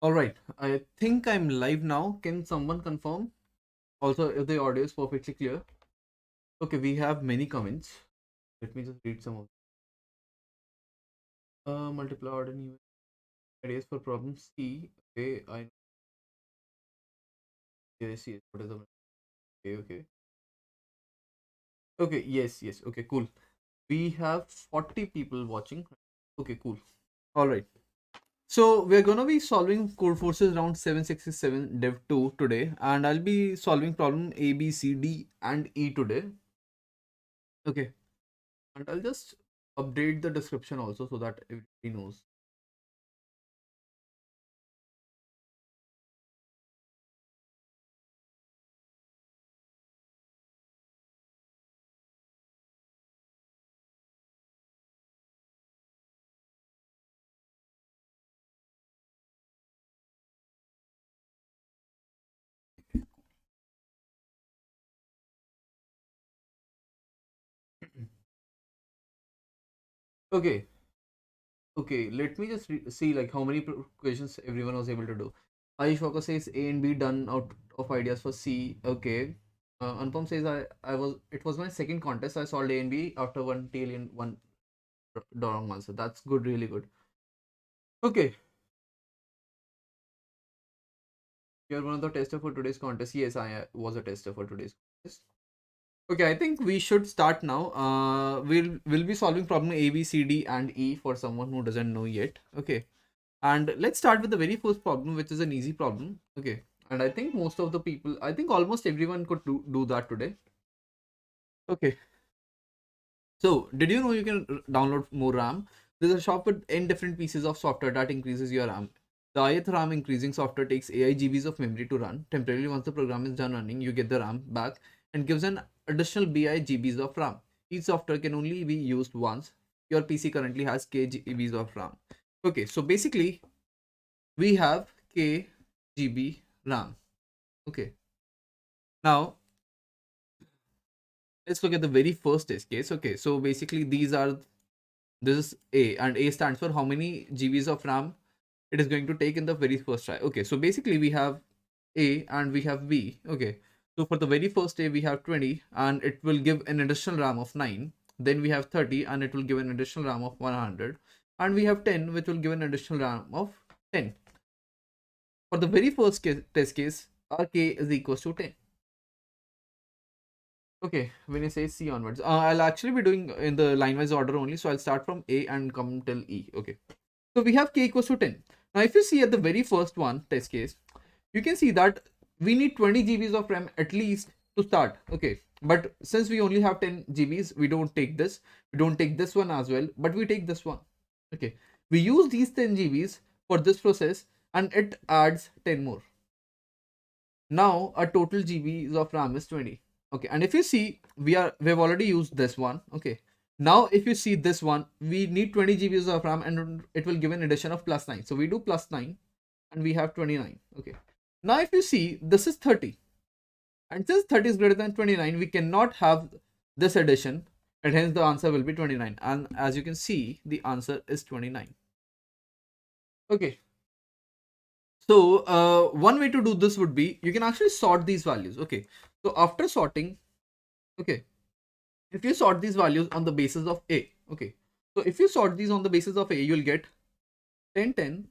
All right, I think I'm live now. Can someone confirm? Also, if the audio is perfectly clear. Okay, we have many comments. Let me just read some of multiply order new ideas for problem C. Okay, I yes, yes. What is the okay, okay. Okay, yes, yes. Okay, cool. We have 40 people watching. Okay, cool. All right. So we're gonna be solving Codeforces round 767 Div-2 today, and I'll be solving problem A, B, C, D, and E today. Okay. And I'll just update the description also so that everybody knows. Okay, okay, let me just see like how many questions everyone was able to do. Aishoka says A and B done out of ideas for C. Okay. Anupam says it was my second contest. I solved A and B after one tail in one wrong answer. That's good, really good. Okay, you're one of the tester for today's contest. Yes, I was a tester for today's contest. Okay, I think we should start now. We'll be solving problem A, B, C, D, and E for someone who doesn't know yet. Okay, and let's start with the very first problem, which is an easy problem. Okay, and I think most of the people, I think almost everyone could do that today. Okay, so did you know you can download more RAM? There's a shop with n different pieces of software that increases your RAM. The ith RAM increasing software takes AI GBs of memory to run. Temporarily, once the program is done running, you get the RAM back and gives an additional BI GBs of RAM. Each software can only be used once. Your PC currently has K GBs of RAM. Okay, so basically we have K GB RAM. Okay, now let's look at the very first test case. Okay, so basically this is A, and A stands for how many GBs of RAM it is going to take in the very first try. Okay, so basically we have A and we have B. Okay, so for the very first A we have 20 and it will give an additional RAM of 9. Then we have 30 and it will give an additional RAM of 100, and we have 10 which will give an additional RAM of 10. For the very first test case, our K is equals to 10. Okay, when you say C onwards, I'll actually be doing in the line wise order only, so I'll start from A and come till E. Okay, so we have K equals to 10. Now if you see at the very first one test case, you can see that we need 20 GBs of RAM at least to start. Okay, but since we only have 10 GBs, we don't take this, we don't take this one as well, but we take this one. Okay, we use these 10 GBs for this process and it adds 10 more. Now our total GBs of RAM is 20. Okay, and if you see, we've already used this one. Okay, now if you see this one, we need 20 GBs of RAM and it will give an addition of plus 9. So we do plus 9 and we have 29. Okay, now if you see, this is 30, and since 30 is greater than 29, we cannot have this addition, and hence the answer will be 29. And as you can see, the answer is 29. Okay, so one way to do this would be, you can actually sort these values. Okay, so after sorting, okay, if you sort these values on the basis of A, okay, so if you sort these on the basis of A, you'll get 10, 10,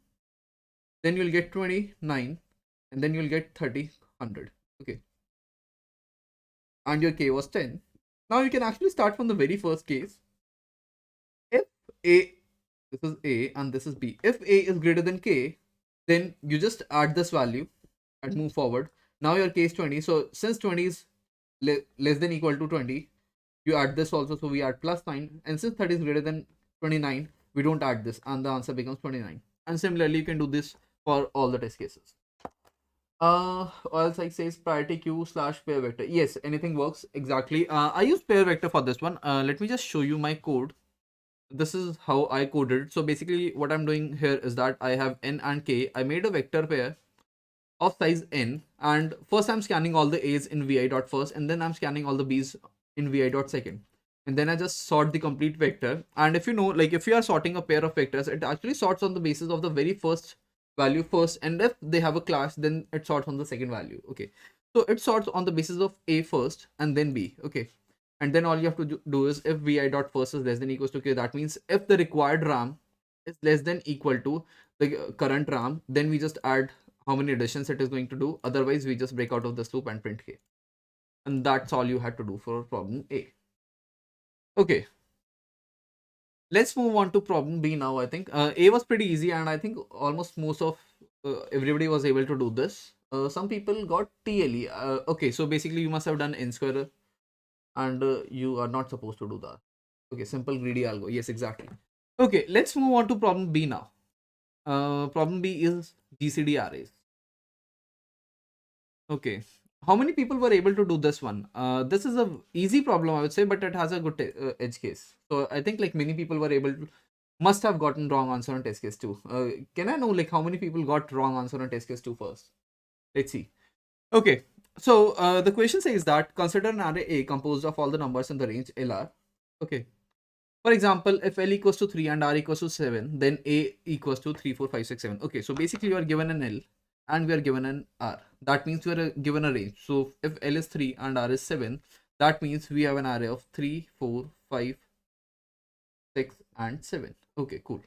then you'll get 29, and then you'll get 30, 100. Okay, and your K was 10. Now you can actually start from the very first case. If A, this is A and this is B, if A is greater than K, then you just add this value and move forward. Now your K is 20. So since 20 is less than equal to 20, you add this also. So we add plus 9. And since 30 is greater than 29, we don't add this and the answer becomes 29. And similarly, you can do this for all the test cases. Oil like says priority queue slash pair vector. Yes, anything works exactly. I use pair vector for this one. Let me just show you my code. This is how I coded it. So basically what I'm doing here is that I have n and k. I made a vector pair of size n, and first I'm scanning all the a's in vi dot first, and then I'm scanning all the b's in vi dot second, and then I just sort the complete vector. And if you know, like if you are sorting a pair of vectors, it actually sorts on the basis of the very first value first, and if they have a class, then it sorts on the second value. Okay, so it sorts on the basis of A first and then B. Okay, and then all you have to do is if vi dot first is less than equals to k, that means if the required RAM is less than equal to the current RAM, then we just add how many additions it is going to do. Otherwise, we just break out of this loop and print k. And that's all you had to do for problem A. Okay, let's move on to problem B now. I think A was pretty easy, and I think almost most of everybody was able to do this. Some people got TLE. Okay, so basically you must have done n square, and you are not supposed to do that. Okay, simple greedy algo. Yes, exactly. Okay, let's move on to problem B now. Problem B is GCD arrays. Okay, how many people were able to do this one? This is a easy problem, I would say, but it has a good edge case. So I think like many people were able to, must have gotten wrong answer on test case 2. Can I know like how many people got wrong answer on test case 2 first? Let's see. Okay, so the question says that consider an array A composed of all the numbers in the range LR. Okay. For example, if L equals to 3 and R equals to 7, then A equals to 3, 4, 5, 6, 7. Okay, so basically you are given an L and we are given an R. That means we are given a range. So if L is 3 and R is 7, that means we have an array of 3, 4, 5, 6 and 7. Okay, cool.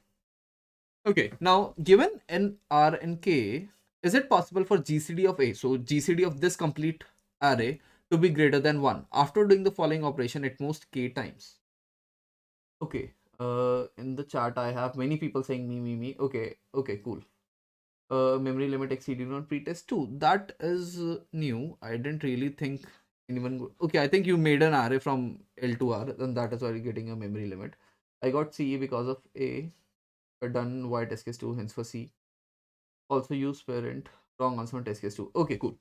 Okay, now given N, R and K, is it possible for GCD of A, so GCD of this complete array, to be greater than 1 after doing the following operation at most k times? Okay, in the chat I have many people saying me. Okay, okay, cool. Memory limit exceeded on pretest 2. That is new. I didn't really think anyone. Okay, I think you made an array from L to R, and that is why you're getting a memory limit. I got CE because of A. Done y test case 2, hence for C. Also use parent. Wrong answer on test case 2. Okay, cool.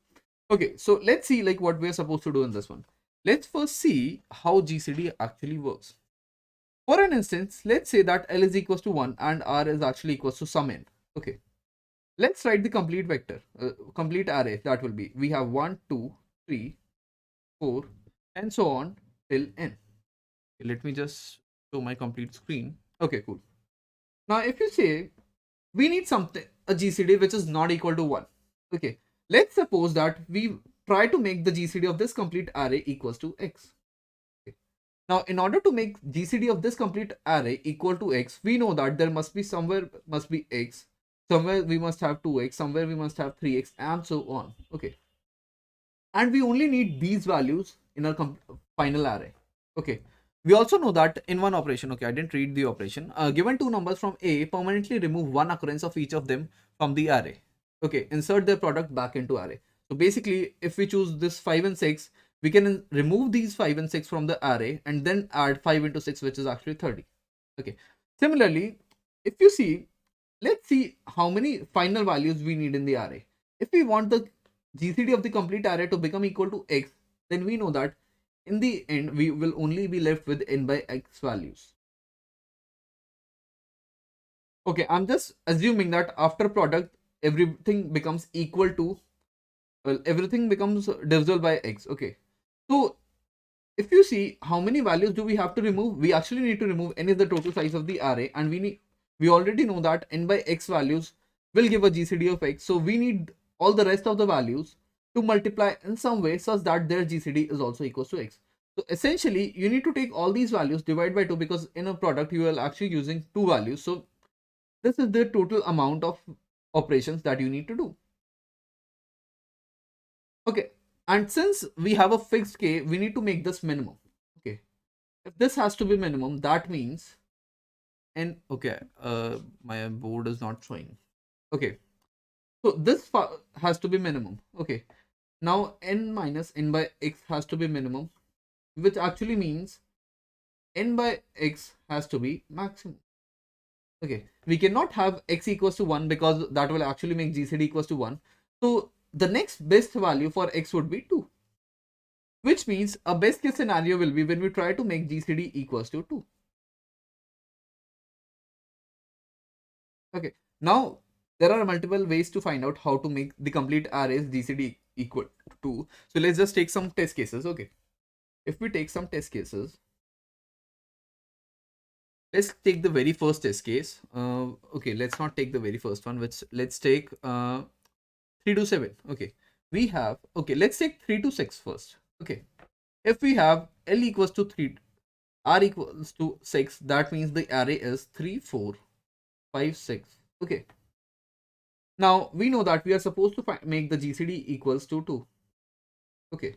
Okay, so let's see like what we're supposed to do in this one. Let's first see how GCD actually works. For an instance, let's say that L is equals to 1 and R is actually equals to some n. Okay. Let's write the complete vector, complete array. That will be, we have 1, 2, 3, 4, and so on till n. Okay, let me just show my complete screen. Okay, cool. Now, if you say we need something, a GCD which is not equal to 1. Okay. Let's suppose that we try to make the GCD of this complete array equals to x. Now, in order to make GCD of this complete array equal to x, we know that there must be somewhere must be x, somewhere we must have 2x, somewhere we must have 3x, and so on. Okay. And we only need these values in our final array. Okay. We also know that in one operation, okay, I didn't read the operation, given two numbers from A, permanently remove one occurrence of each of them from the array. Okay, insert their product back into array. So basically, if we choose this 5 and 6, we can remove these 5 and 6 from the array and then add 5 into 6, which is actually 30. Okay. Similarly, if you see, let's see how many final values we need in the array. If we want the GCD of the complete array to become equal to x, then we know that in the end, we will only be left with n by x values. Okay, I'm just assuming that after product, everything becomes equal to, well, everything becomes divisible by x. Okay, so if you see how many values do we have to remove, we actually need to remove n is the total size of the array, and we already know that n by x values will give a GCD of x. So we need all the rest of the values to multiply in some way such that their GCD is also equals to x. So essentially, you need to take all these values, divide by 2, because in a product you are actually using two values. So this is the total amount of operations that you need to do. Okay, and since we have a fixed k, we need to make this minimum. Okay, if this has to be minimum, that means n. Okay, my board is not showing. Okay, so this has to be minimum. Okay, now n minus n by x has to be minimum, which actually means n by x has to be maximum. Okay, we cannot have x equals to 1 because that will actually make GCD equals to 1. So the next best value for x would be 2, which means a best case scenario will be when we try to make GCD equals to 2. Okay, now there are multiple ways to find out how to make the complete arrays GCD equal to 2. So let's just take some test cases. Okay, if we take some test cases, let's take the very first test case. Okay, let's not take the very first one, which let's take 3 to 7. Okay, we have, okay, let's take 3 to 6 first. Okay, if we have L equals to 3, R equals to 6, that means the array is 3, 4, 5, 6. Okay, now we know that we are supposed to make the GCD equals to 2. Okay,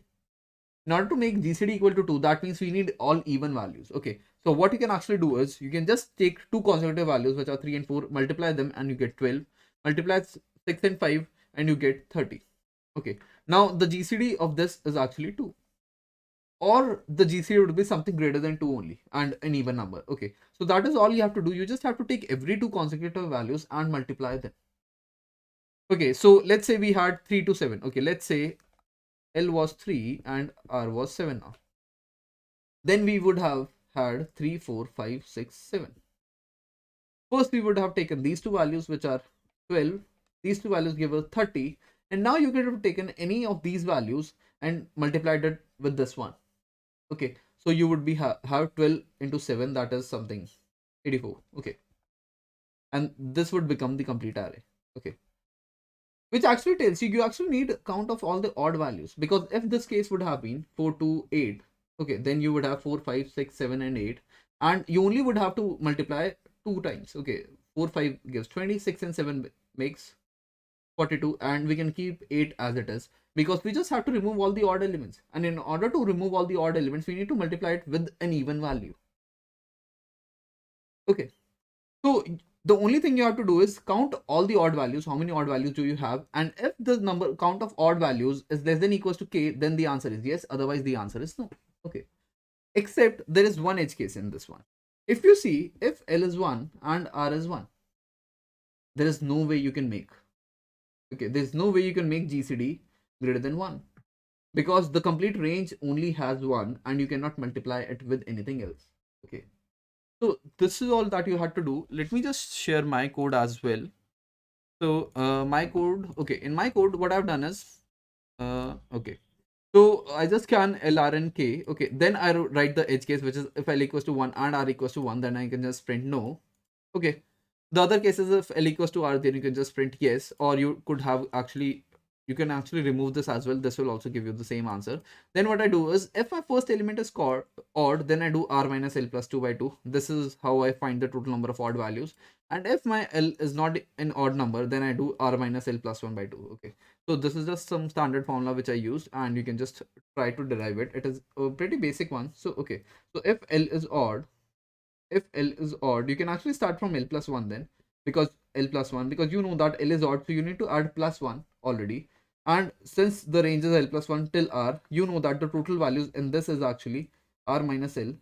in order to make GCD equal to 2, that means we need all even values. Okay, so what you can actually do is you can just take two consecutive values, which are 3 and 4, multiply them and you get 12, multiply 6 and 5 and you get 30. Okay, now the GCD of this is actually 2, or the GCD would be something greater than 2 only and an even number. Okay, so that is all you have to do. You just have to take every two consecutive values and multiply them. Okay, so let's say we had 3 to 7. Okay, let's say L was 3 and R was 7 now. Then we would have had 3, 4, 5, 6, 7. First, we would have taken these two values, which are 12. These two values give us 30. And now you could have taken any of these values and multiplied it with this one. Okay, so you would be have 12 into 7, that is something 84. Okay, and this would become the complete array. Okay, which actually tells you actually need count of all the odd values, because if this case would have been 4 to 8, okay, then you would have 4, 5, 6, 7 and 8, and you only would have to multiply two times. Okay, 4, 5 gives 20, 6 and 7 makes 42, and we can keep 8 as it is, because we just have to remove all the odd elements, and in order to remove all the odd elements we need to multiply it with an even value. Okay, so the only thing you have to do is count all the odd values. How many odd values do you have? And if the number count of odd values is less than equals to k, then the answer is yes. Otherwise, the answer is no. Okay. Except there is one edge case in this one. If you see, if L is 1 and R is 1, there is no way you can make. Okay, there's no way you can make GCD greater than 1, because the complete range only has 1 and you cannot multiply it with anything else. Okay. So this is all that you had to do. Let me just share my code as well. So my code, okay, in my code, what I've done is, okay, so I just scan L, R, and K. Okay, then I write the edge case, which is if L equals to 1 and R equals to 1, then I can just print no. Okay, the other cases, if L equals to R, then you can just print yes, or you could have actually, you can actually remove this as well. This will also give you the same answer. Then what I do is, if my first element is odd, then I do R minus L plus 2 by 2. This is how I find the total number of odd values. And if my L is not an odd number, then I do R minus L plus 1 by 2. Okay, so this is just some standard formula which I used, and you can just try to derive it. It is a pretty basic one. So okay, so if L is odd, you can actually start from L plus 1 then, because L plus 1, because you know that L is odd, so you need to add plus 1 already. And since the range is L plus 1 till R, you know that the total values in this is actually R minus L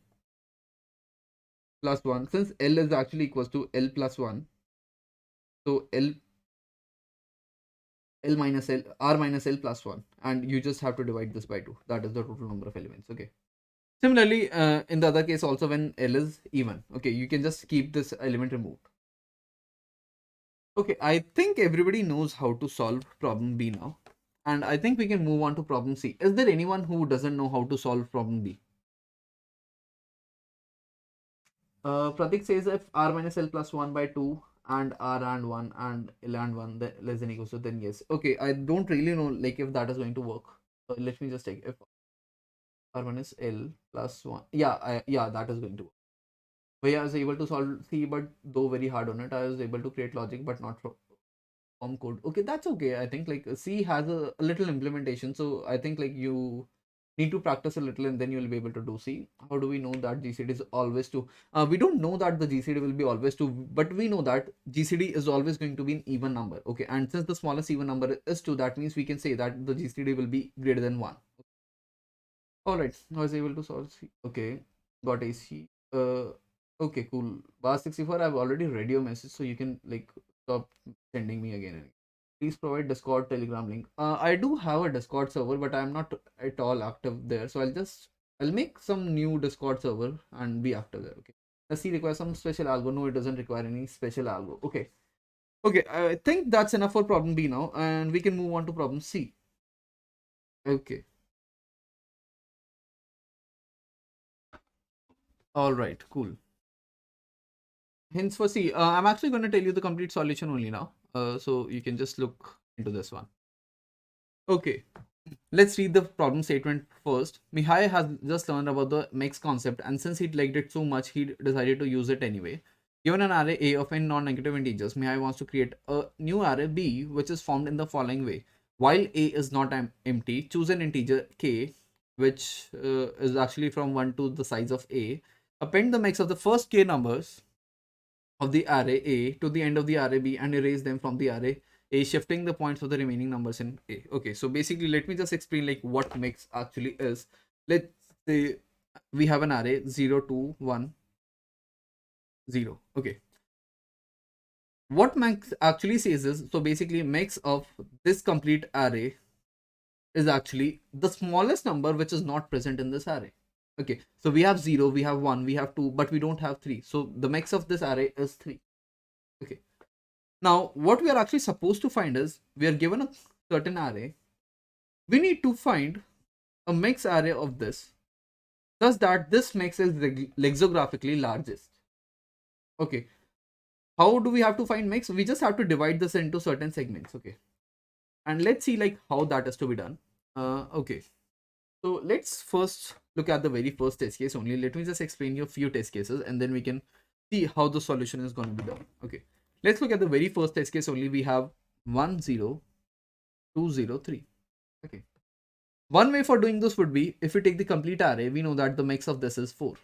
plus 1. Since L is actually equals to L plus 1, so L minus L, R minus L plus 1, and you just have to divide this by 2. That is the total number of elements. Okay. Similarly, in the other case also, when L is even, okay, you can just keep this element removed. Okay, I think everybody knows how to solve problem B now. And I think we can move on to problem C. Is there anyone who doesn't know how to solve problem B? Pratik says if R minus L plus 1 by 2 and R and 1 and L and 1 less than equals to, then yes. Okay, I don't really know like if that is going to work. Let me just take if R minus L plus 1. Yeah, yeah, that is going to work. Where I was able to solve C, but though very hard on it, I was able to create logic, but not form code. Okay, that's okay. I think like C has a little implementation, so I think like you need to practice a little and then you'll be able to do C. How do we know that GCD is always 2? We don't know that the GCD will be always 2, but we know that GCD is always going to be an even number. Okay, and since the smallest even number is 2, that means we can say that the GCD will be greater than 1. All right, I was able to solve C. Okay, got AC. Okay, cool. Bar 64, I've already read your message, so you can like stop sending me again and again. Please provide Discord Telegram link. I do have a Discord server, but I'm not at all active there. So I'll make some new Discord server and be active there. Okay. Does C require some special algo? No, it doesn't require any special algo. Okay. Okay, I think that's enough for problem B now, and we can move on to problem C. Okay. All right, cool. Hence for C, I'm actually going to tell you the complete solution only now. So you can just look into this one. Okay, let's read the problem statement first. Mihai has just learned about the mix concept, and since he liked it so much, he decided to use it anyway. Given an array A of n non-negative integers, Mihai wants to create a new array B, which is formed in the following way. While A is not empty, choose an integer k, which is actually from 1 to the size of A. Append the mix of the first k numbers of the array A to the end of the array B and erase them from the array A, shifting the points of the remaining numbers in A. Okay, so basically let me just explain like what mix actually is. Let's say we have an array 0, 2, 1, 0. Okay. What mix actually says is, so basically mix of this complete array is actually the smallest number which is not present in this array. Okay, so we have 0, we have 1, we have 2, but we don't have 3. So the mix of this array is 3. Okay. Now, what we are actually supposed to find is, we are given a certain array. We need to find a mix array of this, thus that this mix is lexicographically largest. Okay. How do we have to find mix? We just have to divide this into certain segments. Okay. And let's see like how that is to be done. Okay. So let's first look at the very first test case only. Let me just explain you a few test cases and then we can see how the solution is going to be done. Okay. Let's look at the very first test case only. We have 1, 0, 2, 0, 3. Okay. One way for doing this would be, if we take the complete array, we know that the mix of this is 4.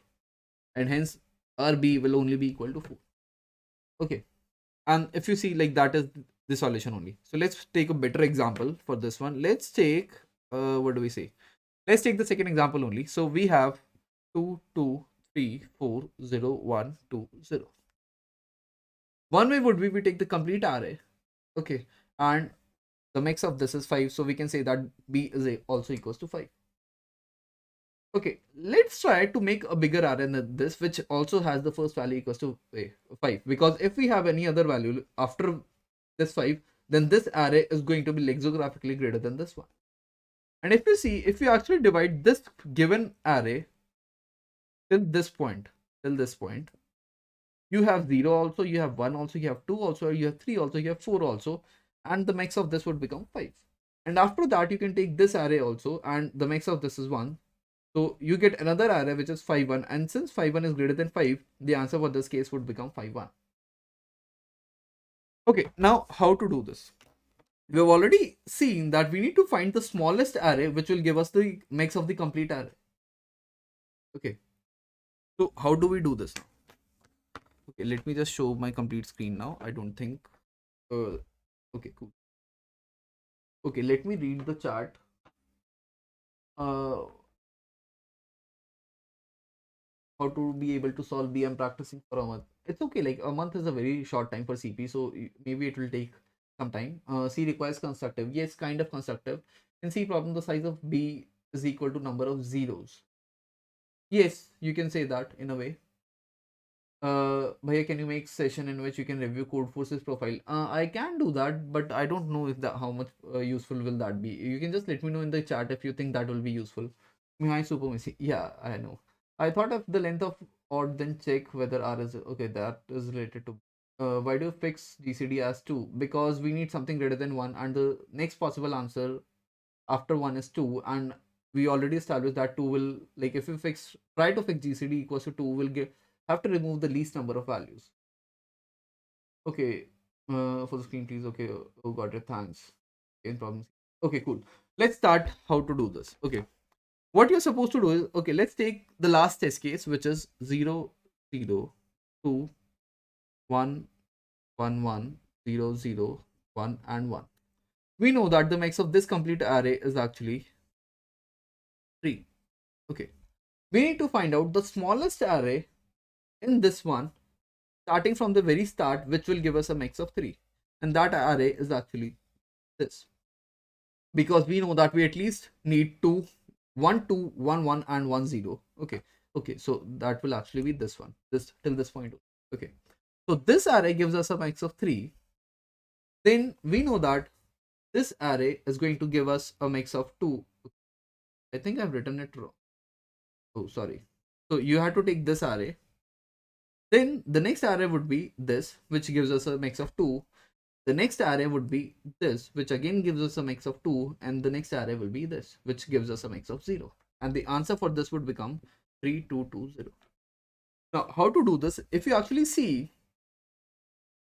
And hence, our B will only be equal to 4. Okay. And if you see, like, that is the solution only. So let's take a better example for this one. Let's take, what do we say? Let's take the second example only. So we have 2, 2, 3, 4, 0, 1, 2, 0. One way would be we take the complete array. Okay. And the mix of this is 5. So we can say that B is also equals to 5. Okay, let's try to make a bigger array than this, which also has the first value equals to 5. Because if we have any other value after this 5, then this array is going to be lexicographically greater than this one. And if you see, if you actually divide this given array till this point, you have 0 also, you have 1 also, you have 2 also, you have 3 also, you have 4 also, and the mix of this would become 5. And after that, you can take this array also, and the mix of this is 1. So you get another array which is 5, 1, and since 5, 1 is greater than 5, the answer for this case would become 5, 1. Okay, now how to do this? We have already seen that we need to find the smallest array which will give us the mix of the complete array. Okay, so how do we do this now? Okay, let me just show my complete screen now. I don't think. Okay, cool. Okay, let me read the chart. How to be able to solve B. I'm practicing for a month. It's okay, like a month is a very short time for CP, so maybe it will take some time. C requires constructive. Yes, kind of constructive. In C problem, the size of B is equal to number of zeros. Yes, you can say that in a way. Bhaiya, can you make session in which you can review Codeforces profile? I can do that, but I don't know if that how much useful will that be. You can just let me know in the chat if you think that will be useful. My super messy. Yeah, I know. I thought of the length of odd, then check whether R is okay. That is related to. Why do you fix GCD as 2? Because we need something greater than 1, and the next possible answer after 1 is 2, and we already established that 2 will, like, if we try to fix GCD equals to 2, we'll have to remove the least number of values. Okay, for the screen please. Okay, oh got it, thanks. In problems. Okay, cool. Let's start how to do this. Okay, what you're supposed to do is, okay, let's take the last test case, which is 0, 0, 2, 1, 1, 1, 0, 0, 1, and 1. We know that the mix of this complete array is actually 3. Okay, we need to find out the smallest array in this one, starting from the very start, which will give us a mix of 3. And that array is actually this. Because we know that we at least need 2, 1, 2, 1, 1, and 1, 0. Okay. Okay, so that will actually be this one, this till this point. Okay. So this array gives us a mix of 3. Then we know that this array is going to give us a mix of 2. I think I've written it wrong. Oh, sorry. So you have to take this array Then the next array would be this, which gives us a mix of 2. The next array would be this, which again gives us a mix of 2, and the next array will be this, which gives us a mix of 0. And the answer for this would become 3220. Now, how to do this? If you actually see,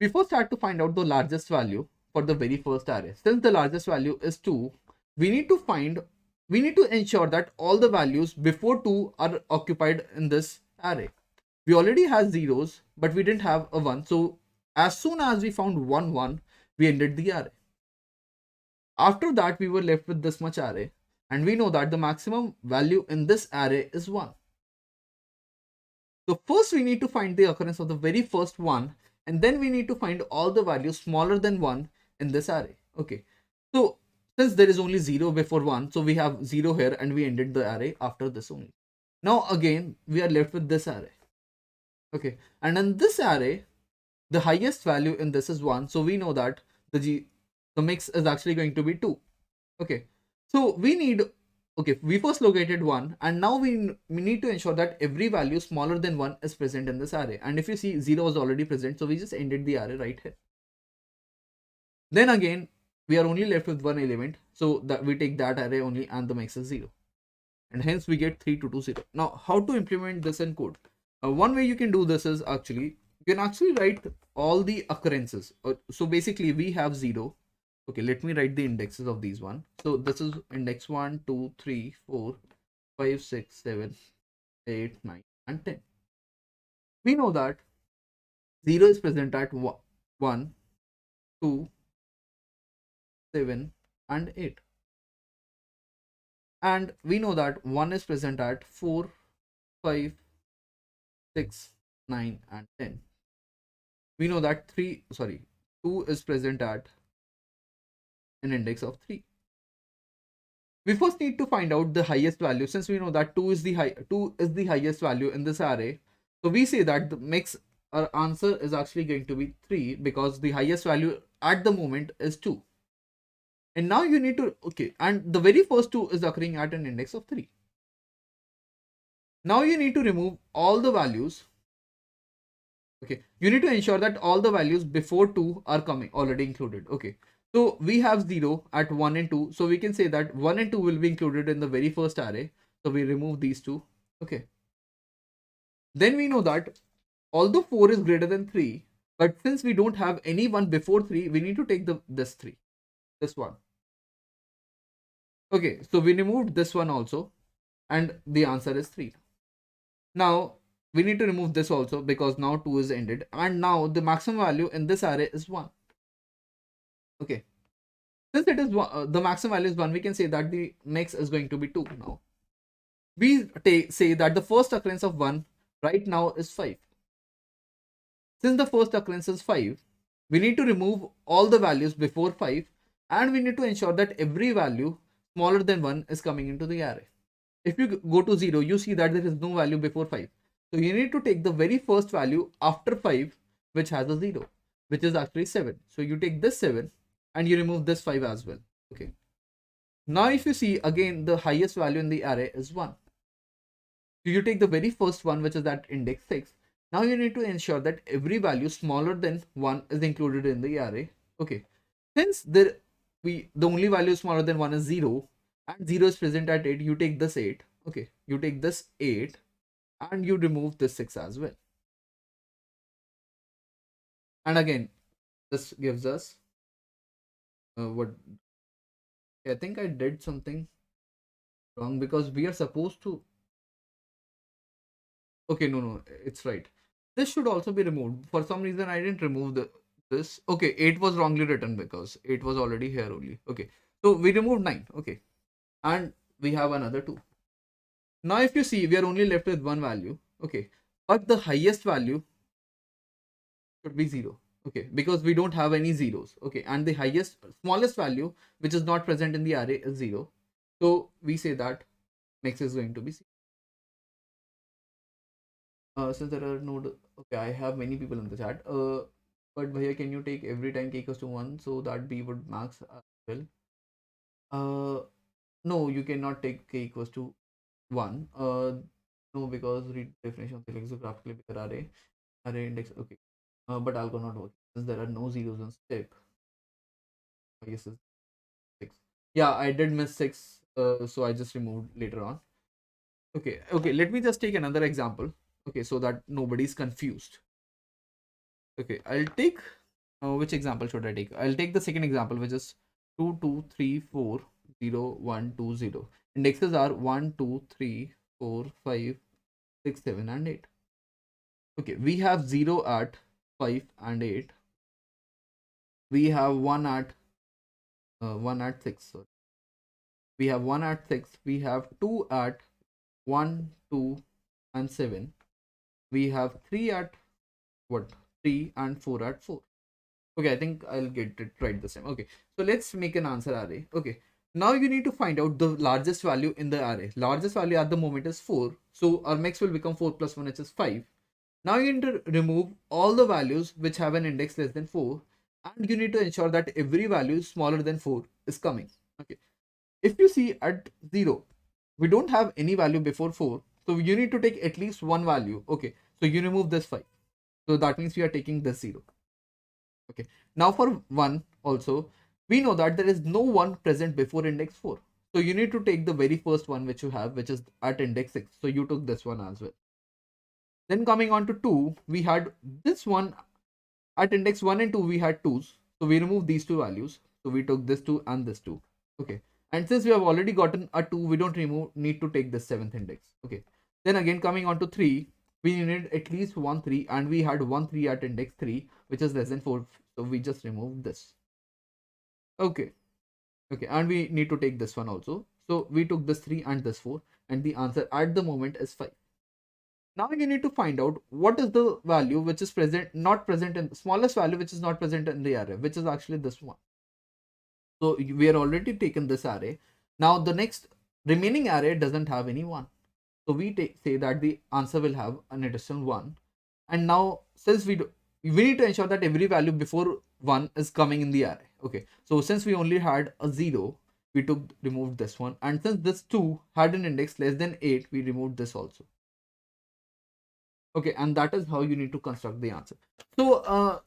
we first had to find out the largest value for the very first array. Since the largest value is 2, we need to ensure that all the values before 2 are occupied in this array. We already had zeros, but we didn't have a 1. So as soon as we found 1, 1, we ended the array. After that, we were left with this much array, and we know that the maximum value in this array is 1. So first we need to find the occurrence of the very first one, and then we need to find all the values smaller than 1 in this array. Okay, so since there is only 0 before 1, so we have 0 here, and we ended the array after this only. Now again, we are left with this array. Okay, and in this array, the highest value in this is 1, so we know that the mix is actually going to be 2. Okay, so we first located 1, and now we need to ensure that every value smaller than 1 is present in this array. And if you see, 0 was already present, so we just ended the array right here. Then again, we are only left with one element, so that we take that array only, and the mix is 0, and hence we get 3220. Now, how to implement this in code? One way you can do this is you can actually write all the occurrences. So basically, we have 0. Okay, let me write the indexes of these one. So this is index 1, 2, 3, 4, 5, 6, 7, 8, 9, and 10. We know that 0 is present at 1, 2, 7, and 8. And we know that 1 is present at 4, 5, 6, 9, and 10. We know that 2 is present at an index of 3. We first need to find out the highest value. Since we know that 2 is the highest value in this array, so we say that the mix our answer is actually going to be 3, because the highest value at the moment is 2. And now you need to, and the very first 2 is occurring at an index of 3. Now you need to remove all the values. Okay, you need to ensure that all the values before 2 are already included. Okay, so we have 0 at 1 and 2, so we can say that 1 and 2 will be included in the very first array. So we remove these two. Okay, then we know that although 4 is greater than 3, but since we don't have any 1 before 3, we need to take this 3, this one. Okay, so we removed this one also, and the answer is 3. Now we need to remove this also, because now 2 is ended, and now the maximum value in this array is 1. Okay, since it is the maximum value is 1, we can say that the mix is going to be 2. Now we say that the first occurrence of 1 right now is 5. Since the first occurrence is 5, we need to remove all the values before 5, and we need to ensure that every value smaller than 1 is coming into the array. If you go to 0, you see that there is no value before 5. So you need to take the very first value after 5, which has a 0, which is actually 7. So you take this 7, and you remove this 5 as well. Okay. Now if you see, again, the highest value in the array is 1. So you take the very first one, which is at index 6. Now you need to ensure that every value smaller than 1 is included in the array. Okay. Since the only value smaller than 1 is 0, and 0 is present at 8, you take this 8. Okay, you take this 8, and you remove this 6 as well. And again, this gives us what I think I did something wrong, because we are supposed to. Okay, no, it's right. This should also be removed. For some reason, I didn't remove this. Okay, 8 was wrongly written, because 8 was already here only. Okay, so we removed 9. Okay, and we have another 2. Now if you see, we are only left with one value. Okay, but the highest value should be 0. Okay, because we don't have any zeros. Okay, and the smallest value which is not present in the array is 0. So we say that mix is going to be 0. Since there are no, okay, I have many people in the chat. But Bhaiya, can you take every time k equals to 1, so that b would max as well? No, you cannot take k equals to 1. No, because read definition of the lexicographically bigger array. array index. Okay, but algo not working since there are no zeros in step. I guess it's 6. Yeah, I did miss 6, so I just removed later on. Okay, okay, let me just take another example. Okay, so that nobody's confused. Okay, I'll take which example should I take? I'll take the second example, which is 2, 2, 3, 4, 0, 1, 2, 0. Indexes are 1, 2, 3, 4, 5, 6, 7, and 8. Okay, we have 0 at 5 and 8. We have 1 at 6. Sorry. We have 1 at 6. We have 2 at 1, 2, and 7. We have 3 at what? 3 and 4 at 4. Okay, I think I'll get it right the same. Okay, so let's make an answer array. Okay, now you need to find out the largest value in the array. Largest value at the moment is 4. So our max will become 4 plus 1, which is 5. Now you need to remove all the values which have an index less than 4. And you need to ensure that every value smaller than 4 is coming. Okay, if you see at 0, we don't have any value before 4. So you need to take at least one value. Okay, so you remove this 5. So that means we are taking this 0. Okay, now for 1 also, we know that there is no 1 present before index 4. So you need to take the very first one which you have, which is at index 6. So you took this one as well. Then coming on to 2, we had this one at index 1 and 2, we had 2s. So we removed these two values. So we took this 2 and this 2. Okay. And since we have already gotten a 2, we don't need to take the 7th index. Okay. Then again coming on to 3, we needed at least 1 3 and we had 1 3 at index 3, which is less than 4. So we just removed this. Okay. Okay. And we need to take this one also. So we took this 3 and this 4 and the answer at the moment is 5. Now you need to find out what is the value which is not present in smallest value which is not present in the array, which is actually this one. So we are already taken this array. Now the next remaining array doesn't have any 1. So we say that the answer will have an additional 1. And now since we need to ensure that every value before 1 is coming in the array. Okay. So since we only had a 0, we removed this one. And since this 2 had an index less than 8, we removed this also. Okay, and that is how you need to construct the answer. So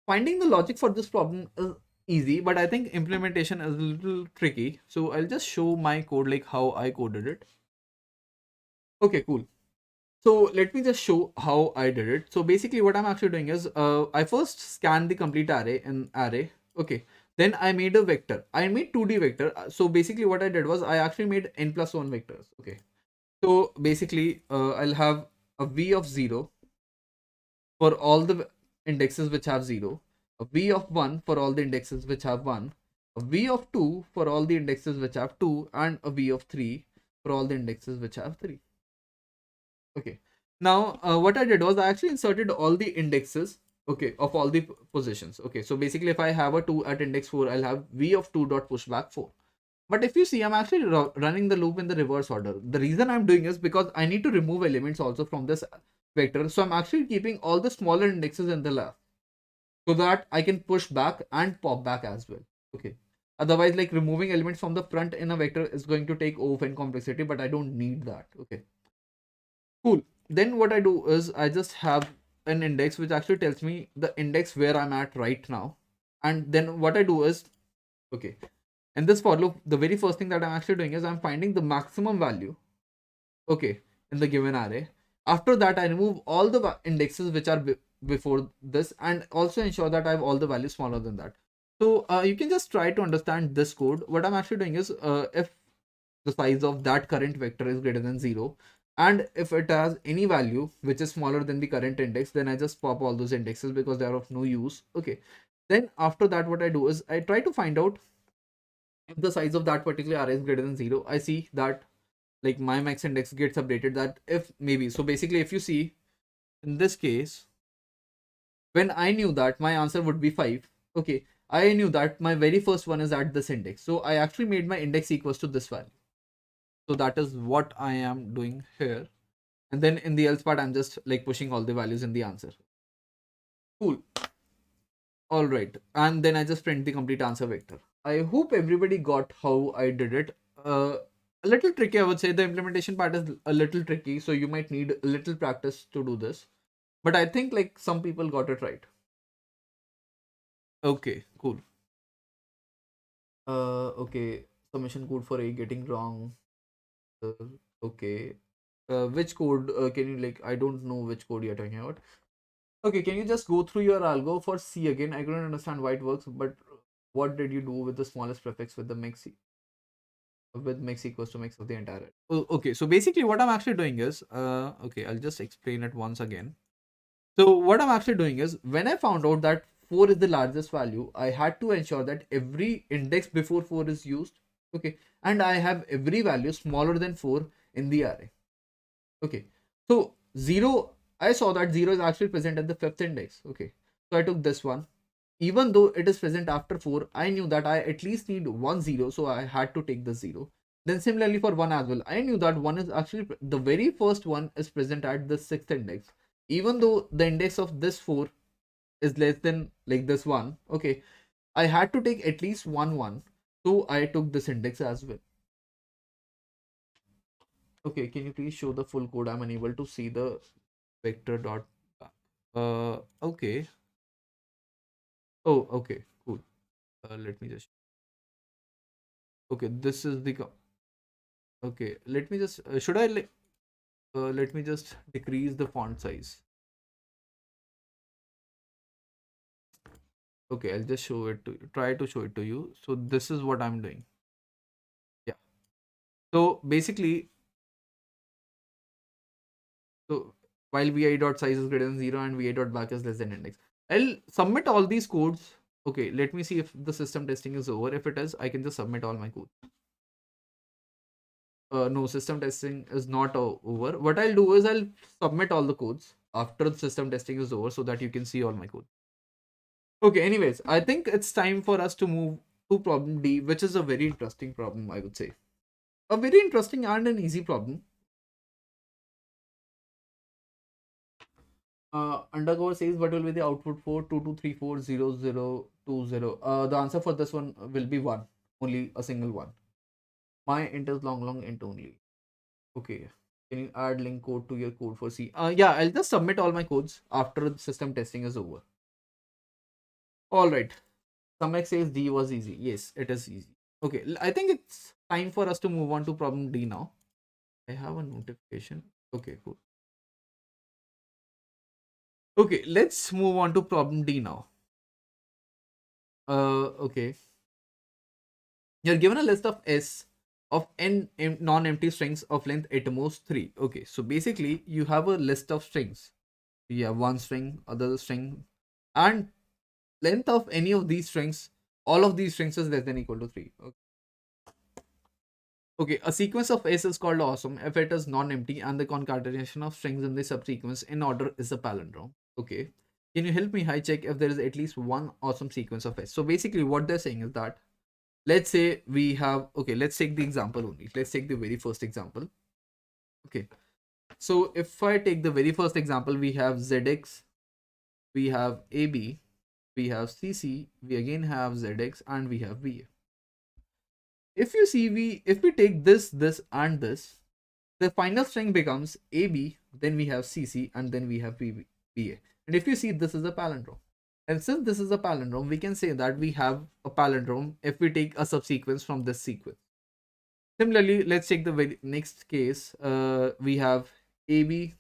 finding the logic for this problem is easy, but I think implementation is a little tricky. So I'll just show my code, like how I coded it. Okay, cool. So let me just show how I did it. So basically what I'm actually doing is I first scanned the complete array in array. Okay. Then I made a vector. I made 2D vector. So basically what I did was I actually made n plus 1 vectors. Okay. So basically I'll have a v of 0 for all the indexes which have 0, a v of 1 for all the indexes which have 1, a v of 2 for all the indexes which have 2, and a v of 3 for all the indexes which have 3. Okay. Now what I did was I actually inserted all the indexes, okay, of all the positions. Okay, so basically if I have a 2 at index 4, I'll have v of 2 dot pushback 4. But if you see, I'm actually running the loop in the reverse order. The reason I'm doing is because I need to remove elements also from this vector. So I'm actually keeping all the smaller indexes in the left so that I can push back and pop back as well. Okay. Otherwise, like removing elements from the front in a vector is going to take overfit complexity, but I don't need that. Okay. Cool. Then what I do is I just have an index which actually tells me the index where I'm at right now. And then what I do is, okay, in this for loop, the very first thing that I'm actually doing is I'm finding the maximum value, okay, in the given array. After that, I remove all the indexes which are before this and also ensure that I have all the values smaller than that. So you can just try to understand this code. What I'm actually doing is if the size of that current vector is greater than 0 and if it has any value which is smaller than the current index, then I just pop all those indexes because they are of no use. Okay. Then after that, what I do is I try to find out if the size of that particular array is greater than 0. I see that like my max index gets updated, that if maybe, so basically if you see in this case, when I knew that my answer would be 5, okay, I knew that my very first one is at this index, so I actually made my index equals to this value. So that is what I am doing here, and then in the else part I'm just like pushing all the values in the answer. Cool. All right, and then I just print the complete answer vector. I hope everybody got how I did it. A little tricky, I would say. The implementation part is a little tricky, so you might need a little practice to do this. But I think like some people got it right. Okay, cool. Okay. Submission code for A getting wrong. Uh, okay. Which code can you like? I don't know which code you're talking about. Okay, can you just go through your algo for C again? I couldn't understand why it works, but what did you do with the smallest prefix with the mix equals to mix of the entire? Oh, okay, so basically what I'm actually doing is, okay, I'll just explain it once again. So what I'm actually doing is, when I found out that 4 is the largest value, I had to ensure that every index before 4 is used. Okay, and I have every value smaller than 4 in the array. Okay, so 0, I saw that 0 is actually present at the 5th index. Okay, so I took this one. Even though it is present after 4, I knew that I at least need 1 0, so I had to take the 0. Then similarly for 1 as well, I knew that 1 is actually the very first one is present at the 6th index. Even though the index of this 4 is less than like this one, okay, I had to take at least 1 so I took this index as well. Okay, can you please show the full code? I'm unable to see the vector dot back. Okay. Oh, okay, cool. Let me just. Okay, this is the. Okay, let me just. Should I let me just decrease the font size. Okay, I'll just show it to you. Try to show it to you. So this is what I'm doing. Yeah. So basically, so while vi dot size is greater than 0 and vi dot back is less than index, I'll submit all these codes. Okay, let me see if the system testing is over. If it is, I can just submit all my code. No, system testing is not over. What I'll do is I'll submit all the codes after the system testing is over so that you can see all my code. Okay, anyways, I think it's time for us to move to problem D, which is a very interesting problem, I would say. A very interesting and an easy problem. Undercover says what will be the output for 22340020. The answer for this one will be 1, only a single one. My int is long int only. Okay. Can you add link code to your code for C? Yeah, I'll just submit all my codes after the system testing is over. All right. Samek says D was easy. Yes, it is easy. Okay, I think it's time for us to move on to problem D now. I have a notification. Okay, cool. Okay, let's move on to problem D now. Okay. You're given a list of S of n non-empty strings of length at most 3. Okay, so basically you have a list of strings. You have one string, other string, and length of any of these strings, all of these strings is less than equal to 3. Okay. Okay, a sequence of S is called awesome if it is non-empty and the concatenation of strings in the subsequence in order is a palindrome. Okay. Can you help me high check if there is at least one awesome sequence of S? So basically what they're saying is that, let's say we have, okay, let's take the example only. Let's take the very first example. Okay. So if I take the very first example, we have ZX, we have AB, we have CC, we again have ZX, and we have VA. If you see, if we take this and this, the final string becomes AB, then we have CC, and then we have VA. And if you see, this is a palindrome. And since this is a palindrome, we can say that we have a palindrome if we take a subsequence from this sequence. Similarly, let's take the very next case. We have AB,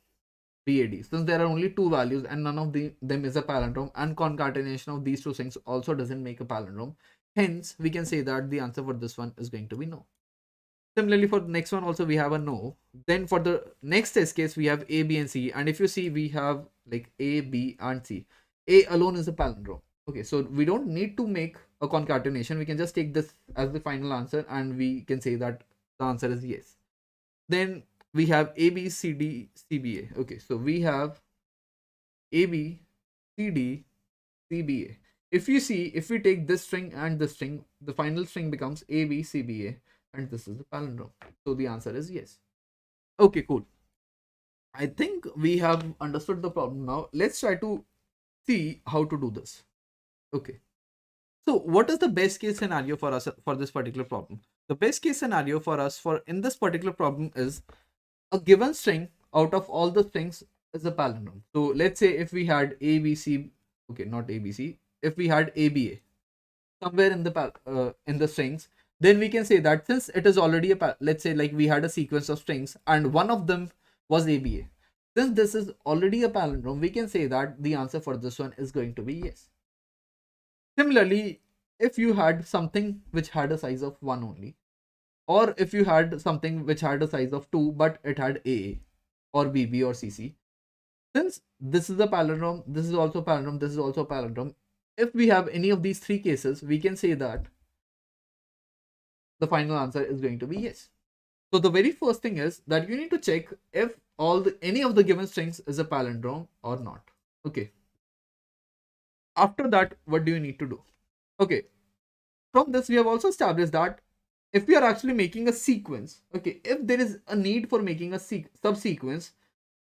BAD. Since there are only two values and none of them is a palindrome, and concatenation of these two things also doesn't make a palindrome. Hence, we can say that the answer for this one is going to be no. Similarly, for the next one also we have a no. Then for the next test case, we have A, B, and C. And if you see, we have like A, B, and C. A alone is a palindrome. Okay, so we don't need to make a concatenation. We can just take this as the final answer and we can say that the answer is yes. Then we have A, B, C, D, C, B, A. Okay, so we have A, B, C, D, C, B, A. If you see, if we take this string and this string, the final string becomes A, B, C, B, A, and this is the palindrome. So the answer is yes. Okay, cool. I think we have understood the problem now. Let's try to see how to do this. Okay. So what is the best case scenario for us for this particular problem? The best case scenario for us for in this particular problem is a given string out of all the strings is a palindrome. So let's say if we had ABC, okay, not ABC, if we had ABA somewhere in the strings, then we can say that since it is already let's say like we had a sequence of strings and one of them was ABA. Since this is already a palindrome, we can say that the answer for this one is going to be yes. Similarly, if you had something which had a size of 1 only, or if you had something which had a size of 2 but it had AA or BB or CC, since this is a palindrome, this is also a palindrome, this is also a palindrome, if we have any of these three cases, we can say that the final answer is going to be yes. So the very first thing is that you need to check if any of the given strings is a palindrome or not. Okay. After that, what do you need to do? Okay. From this, we have also established that if we are actually making a sequence, okay, if there is a need for making a subsequence,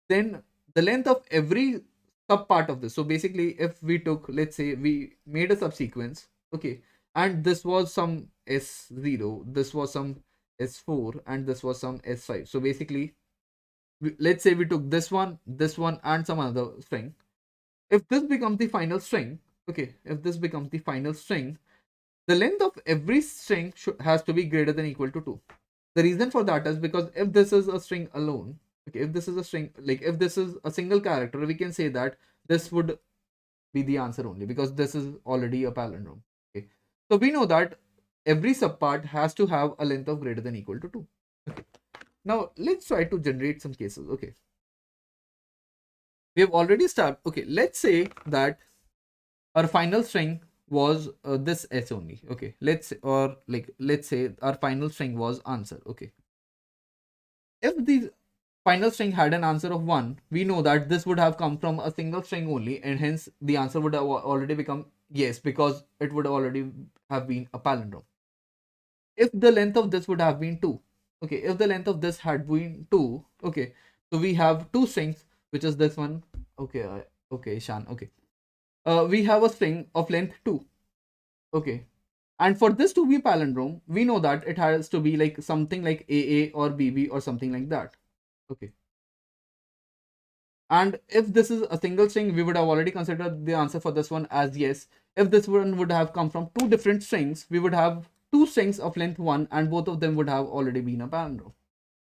then the length of every sub part of this. So basically, if we took, let's say we made a subsequence, okay, and this was some S0, this was some S4, and this was some S5. So basically, let's say we took this one, and some other string. If this becomes the final string, okay, if this becomes the final string, the length of every string has to be greater than equal to 2. The reason for that is because if this is a string alone, okay, if this is a string, like if this is a single character, we can say that this would be the answer only because this is already a palindrome. Okay, so we know that every subpart has to have a length of greater than equal to 2. Okay, now let's try to generate some cases. Okay, we have already started. Okay, let's say that our final string was this S only. Okay, let's say our final string was answer. Okay, if the final string had an answer of 1, we know that this would have come from a single string only, and hence the answer would have already become yes because it would already have been a palindrome. If the length of this would have been 2, okay, if the length of this had been 2, okay, so we have two strings, which is this one. Okay, okay, Shan, okay. We have a string of length 2, okay, and for this to be palindrome, we know that it has to be like something like AA or BB or something like that. Okay. And if this is a single string, we would have already considered the answer for this one as yes. If this one would have come from two different strings, we would have two strings of length 1 and both of them would have already been a palindrome.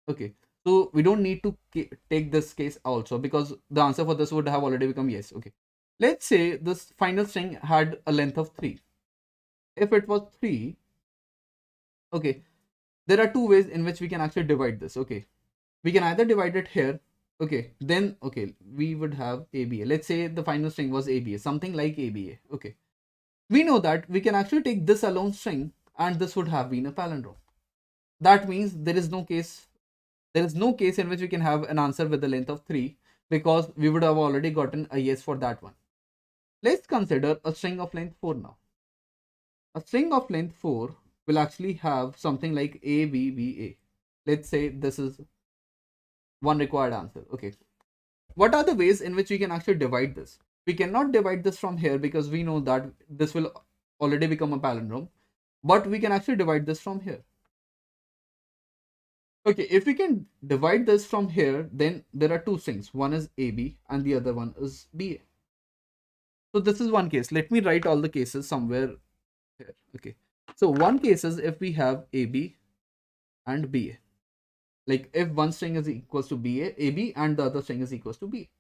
Okay. So we don't need to take this case also because the answer for this would have already become yes. Okay. Let's say this final string had a length of 3. If it was 3, okay, there are two ways in which we can actually divide this. Okay, we can either divide it here, okay, then okay, we would have ABA. Let's say the final string was ABA, something like ABA. Okay, we know that we can actually take this alone string and this would have been a palindrome. That means there is no case in which we can have an answer with the length of 3 because we would have already gotten a yes for that one. Let's consider a string of length 4 now. A string of length 4 will actually have something like ABBA. Let's say this is one required answer. Okay, what are the ways in which we can actually divide this? We cannot divide this from here because we know that this will already become a palindrome, but we can actually divide this from here. Okay, if we can divide this from here, then there are two strings. One is AB and the other one is BA. So this is one case. Let me write all the cases somewhere here. Okay, so one case is if we have AB and BA. Like if one string is equals to AB and the other string is equals to B.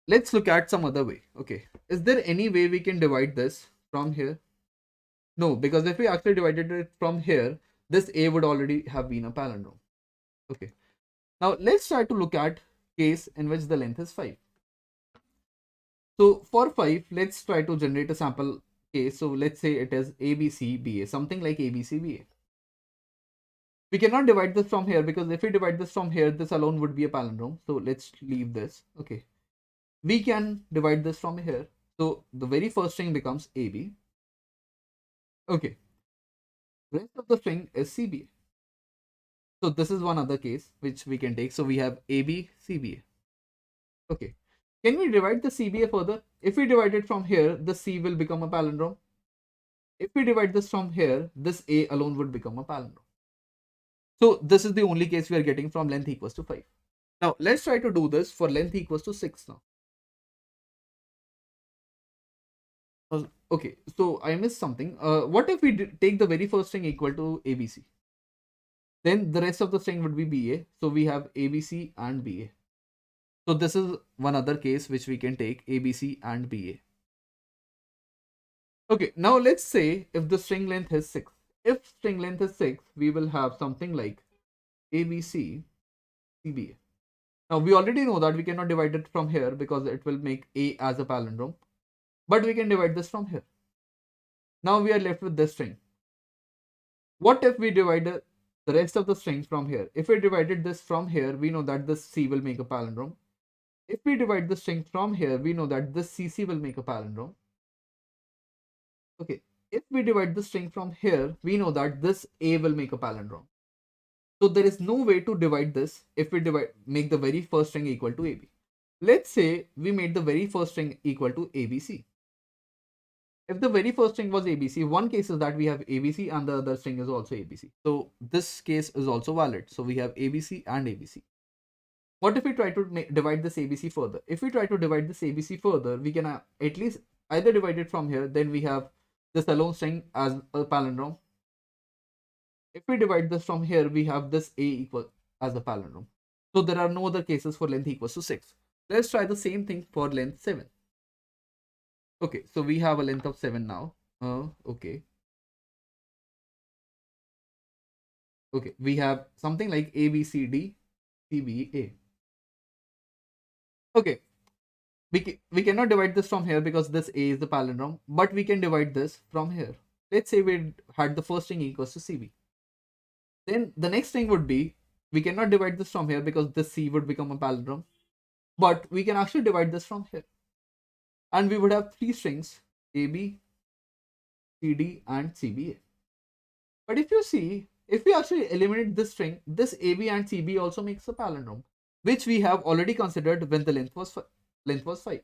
Let's look at some other way. Okay, is there any way we can divide this from here? No, because if we actually divided it from here, this A would already have been a palindrome. Okay, now let's try to look at case in which the length is 5. So for 5, let's try to generate a sample case. So let's say it is ABCBA, something like ABCBA. We cannot divide this from here because if we divide this from here, this alone would be a palindrome. So let's leave this. Okay, we can divide this from here. So the very first string becomes AB. Okay, rest of the string is CBA. So this is one other case which we can take. So we have AB, CBA. Okay, can we divide the CBA further? If we divide it from here, the C will become a palindrome. If we divide this from here, this A alone would become a palindrome. So this is the only case we are getting from length equals to 5. Now let's try to do this for length equals to 6 now. Okay, so I missed something. What if we take the very first string equal to ABC? Then the rest of the string would be BA. So we have ABC and BA. So this is one other case which we can take, ABC and BA. Okay, now let's say if the string length is 6. If string length is 6, we will have something like ABC, CBA. Now we already know that we cannot divide it from here because it will make A as a palindrome. But we can divide this from here. Now we are left with this string. What if we divide the rest of the strings from here? If we divided this from here, we know that this C will make a palindrome. If we divide the string from here, we know that this CC will make a palindrome. Okay. If we divide the string from here, we know that this A will make a palindrome. So there is no way to divide this if we make the very first string equal to AB. Let's say we made the very first string equal to ABC. If the very first string was ABC, one case is that we have ABC and the other string is also ABC. So this case is also valid. So we have ABC and ABC. What if we try to divide this ABC further? If we try to divide this ABC further, we can at least either divide it from here, then we have this alone string as a palindrome. If we divide this from here, we have this A equal as a palindrome. So there are no other cases for length equals to 6. Let's try the same thing for length 7. Okay, so we have a length of 7 now. Okay. Okay, we have something like A, B, C, D, C, B, A. Okay, we cannot divide this from here because this A is the palindrome, but we can divide this from here. Let's say we had the first string equals to CB. Then the next thing would be, we cannot divide this from here because this C would become a palindrome, but we can actually divide this from here. And we would have 3 strings, AB, CD, and CBA. But if you see, if we actually eliminate this string, this AB and CB also makes a palindrome, which we have already considered when the length was 5.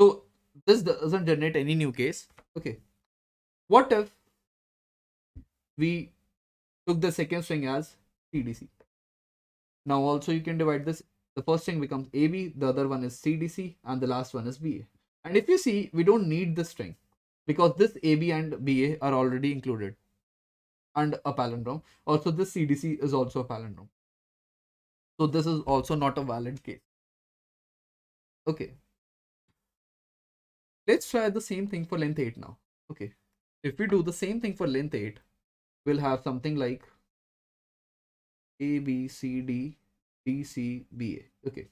So this doesn't generate any new case. Okay. What if we took the second string as CDC? Now also you can divide this. The first string becomes AB, the other one is CDC, and the last one is BA. And if you see, we don't need this string because this AB and BA are already included and a palindrome. Also, this CDC is also a palindrome. So this is also not a valid case. Okay. Let's try the same thing for length 8 now. Okay. If we do the same thing for length 8, we'll have something like A, B, C, D, D, C, B, A. Okay.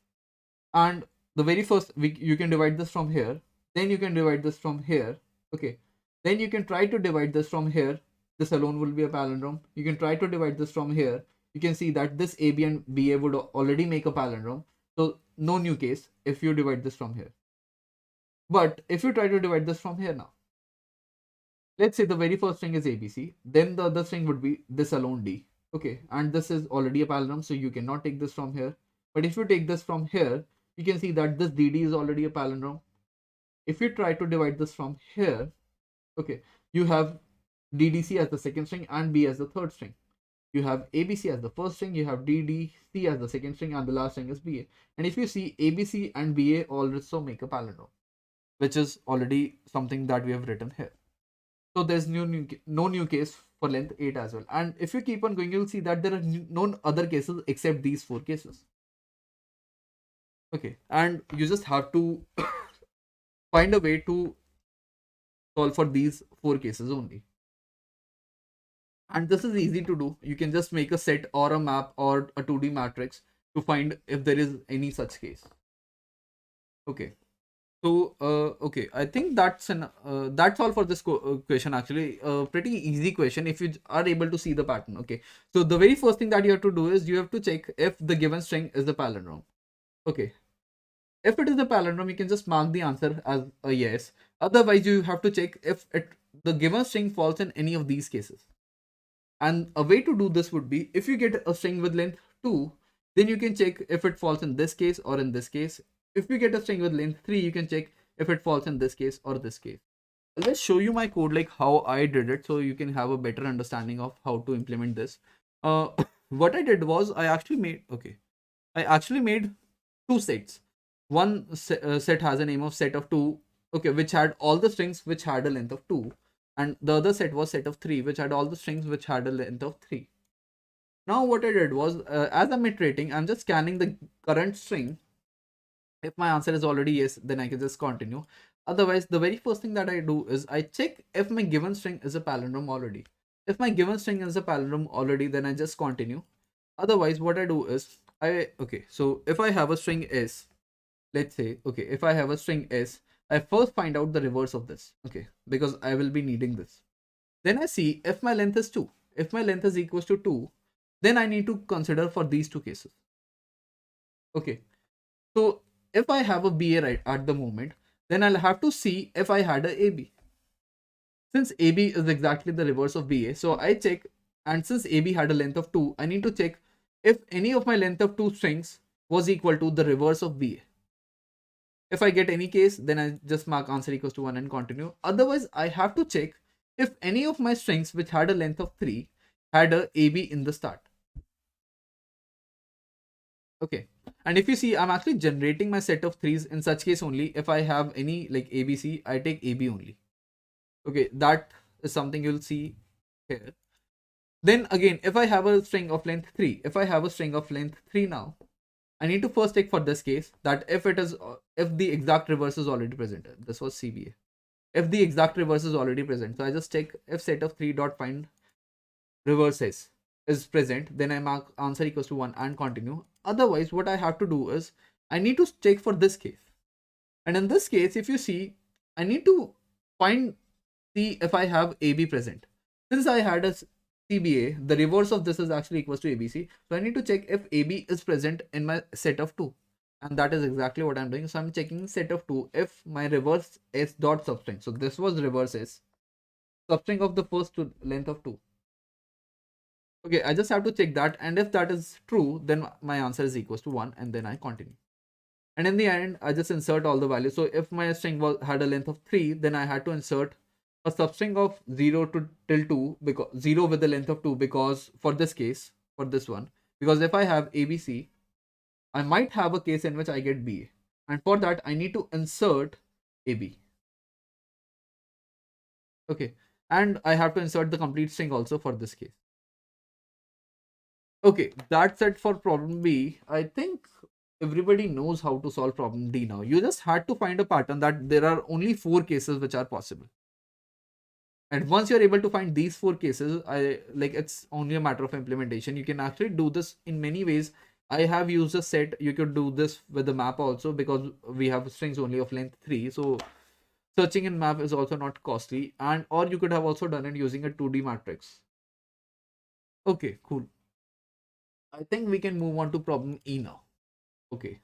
And the very first, you can divide this from here. Then you can divide this from here. Okay. Then you can try to divide this from here. This alone will be a palindrome. You can try to divide this from here. You can see that this AB and BA would already make a palindrome. So no new case if you divide this from here. But if you try to divide this from here now, let's say the very first string is ABC, then the other string would be this alone D. Okay, and this is already a palindrome, so you cannot take this from here. But if you take this from here, you can see that this DD is already a palindrome. If you try to divide this from here, okay, you have DDC as the second string and B as the third string. You have ABC as the first string, you have DDC as the second string, and the last string is BA. And if you see, ABC and BA also make a palindrome, which is already something that we have written here. So there's no new case for length 8 as well. And if you keep on going, you'll see that there are no other cases except these 4 cases. Okay, and you just have to find a way to solve for these 4 cases only. And this is easy to do. You can just make a set or a map or a 2D matrix to find if there is any such case. Okay. So, okay, I think that's all for this question. Actually, pretty easy question if you are able to see the pattern. Okay, so the very first thing that you have to do is you have to check if the given string is the palindrome. Okay, if it is the palindrome, you can just mark the answer as a yes. Otherwise, you have to check if the given string falls in any of these cases. And a way to do this would be, if you get a string with length 2, then you can check if it falls in this case or in this case. If you get a string with length 3, you can check if it falls in this case or this case. Let's show you my code, like how I did it, so you can have a better understanding of how to implement this. What I did was I actually made, okay, I actually made two sets. One set has a name of set of 2, okay, which had all the strings which had a length of 2, and the other set was set of 3, which had all the strings which had a length of 3. Now what I did was, as I'm iterating, I'm just scanning the current string. If my answer is already yes, then I can just continue. Otherwise, the very first thing that I do is I check if my given string is a palindrome already. If my given string is a palindrome already, then I just continue. Otherwise, what I do is okay, so if I have a string s, let's say, okay, if I have a string s, I first find out the reverse of this, okay, because I will be needing this. Then I see if my length is 2. If my length is equals to 2, then I need to consider for these two cases. Okay, so if I have a BA right at the moment, then I'll have to see if I had a AB. Since AB is exactly the reverse of BA, so I check, and since AB had a length of 2, I need to check if any of my length of 2 strings was equal to the reverse of BA. If I get any case, then I just mark answer equals to 1 and continue. Otherwise, I have to check if any of my strings which had a length of 3 had a AB in the start. Okay. And if you see, I'm actually generating my set of 3s in such case only. If I have any like ABC, I take AB only. Okay, that is something you'll see here. Then again, if I have a string of length 3, if I have a string of length 3 now, I need to first check for this case that if the exact reverse is already present. This was CBA. If the exact reverse is already present, so I just check if set of 3 dot find reverse is present, then I mark answer equals to 1 and continue. Otherwise, what I have to do is I need to check for this case. And in this case, if you see, I need to find see if I have AB present. Since I had a CBA, the reverse of this is actually equals to ABC. So I need to check if AB is present in my set of 2. And that is exactly what I'm doing. So I'm checking set of 2 if my reverse S dot substring. So this was reverse S, substring of the first length of 2. Okay, I just have to check that, and if that is true, then my answer is equals to 1, and then I continue. And in the end, I just insert all the values. So if my string had a length of 3, then I had to insert a substring of 0 to till 2, because 0 with the length of 2, because for this case, for this one, because if I have ABC, I might have a case in which I get BA, and for that I need to insert AB. Okay, and I have to insert the complete string also for this case. Okay, that's it for problem B. I think everybody knows how to solve problem D now. You just had to find a pattern that there are only 4 cases which are possible. And once you're able to find these 4 cases, it's only a matter of implementation. You can actually do this in many ways. I have used a set. You could do this with the map also, because we have strings only of length 3. So searching in map is also not costly, and or you could have also done it using a 2D matrix. Okay, cool. I think we can move on to problem E now. Okay.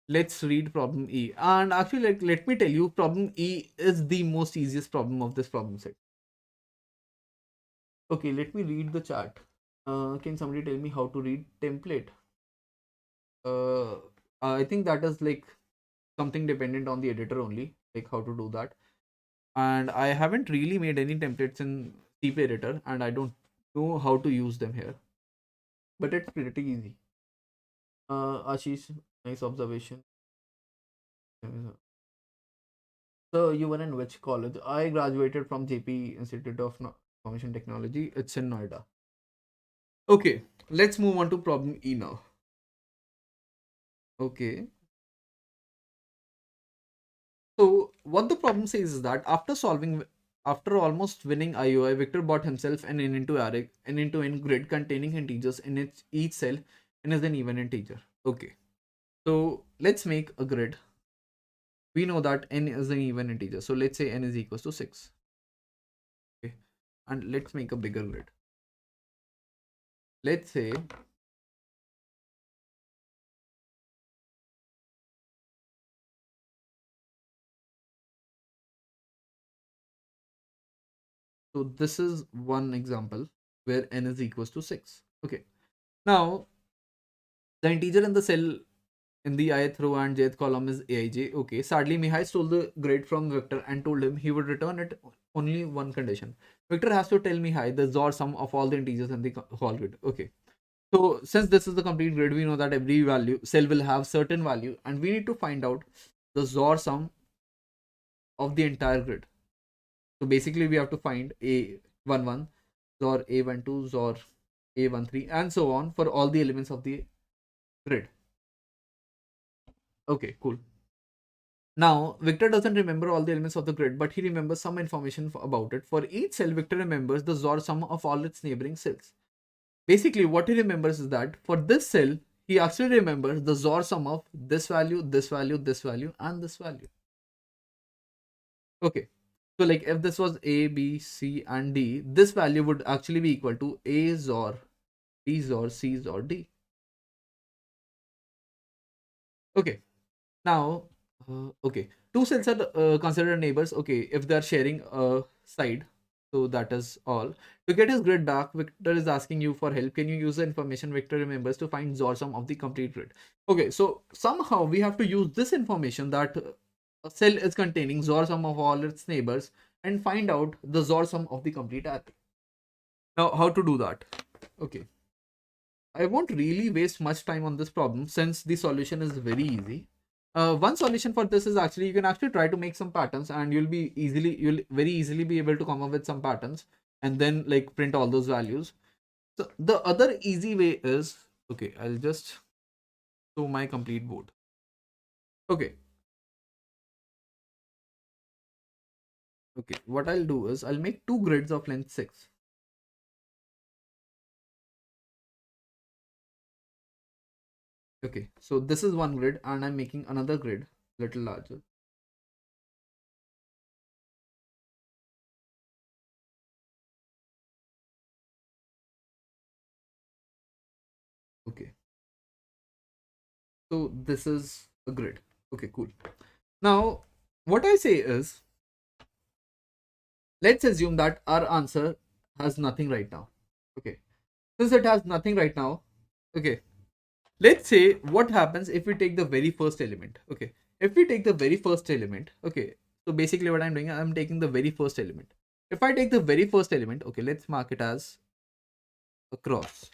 Let's read problem E. And actually, let me tell you, problem E is the most easiest problem of this problem set. Okay, let me read the chat. Can somebody tell me how to read template? Uh, I think that is like something dependent on the editor only, like how to do that. And I haven't really made any templates in CP editor, and I don't know how to use them here. But it's pretty easy. Ashish, nice observation. So you were in which college? I graduated from JP Institute of Information Technology. It's in Noida. Okay, let's move on to problem E now. Okay. So what the problem says is that after almost winning IOI, Victor bought himself an n into array, n into n grid containing integers in each cell, n is an even integer. Okay. So let's make a grid. We know that n is an even integer. So let's say n is equals to 6. Okay. And let's make a bigger grid. Let's say so this is one example where n is equals to 6. Okay. Now the integer in the cell in the ith row and jth column is aij. Okay. Sadly, Mihai stole the grid from Victor and told him he would return it only one condition. Victor has to tell Mihai the XOR sum of all the integers in the whole grid. Okay. So since this is the complete grid, we know that every value cell will have certain value, and we need to find out the XOR sum of the entire grid. So basically we have to find A11, XOR A12, XOR A13, and so on for all the elements of the grid. Okay, cool. Now, Victor doesn't remember all the elements of the grid, but he remembers some information about it. For each cell, Victor remembers the XOR sum of all its neighboring cells. Basically, what he remembers is that for this cell, he actually remembers the XOR sum of this value, this value, this value, and this value. Okay. So like if this was A, B, C, and D, this value would actually be equal to A XOR B XOR C XOR D. Okay. Now, okay, two cells are considered neighbors. Okay, if they are sharing a side, so that is all. To get his grid back, Victor is asking you for help. Can you use the information Victor remembers to find XOR sum of the complete grid? Okay, so somehow we have to use this information that a cell is containing XOR sum of all its neighbors and find out the XOR sum of the complete array. Now, how to do that? Okay, I won't really waste much time on this problem since the solution is very easy. One solution for this is actually you can actually try to make some patterns, and you'll very easily be able to come up with some patterns and then like print all those values. So the other easy way is, okay, I'll just show my complete board. Okay. Okay, what I'll do is I'll make two grids of length 6. Okay, so this is one grid and I'm making another grid little larger. Okay, so this is a grid. Okay, cool. Now, what I say is, let's assume that our answer has nothing right now. Okay, since it has nothing right now, okay, let's say what happens if we take the very first element. Okay, if we take the very first element, okay, so basically what I'm doing, I'm taking the very first element. If I take the very first element, okay, let's mark it as a cross.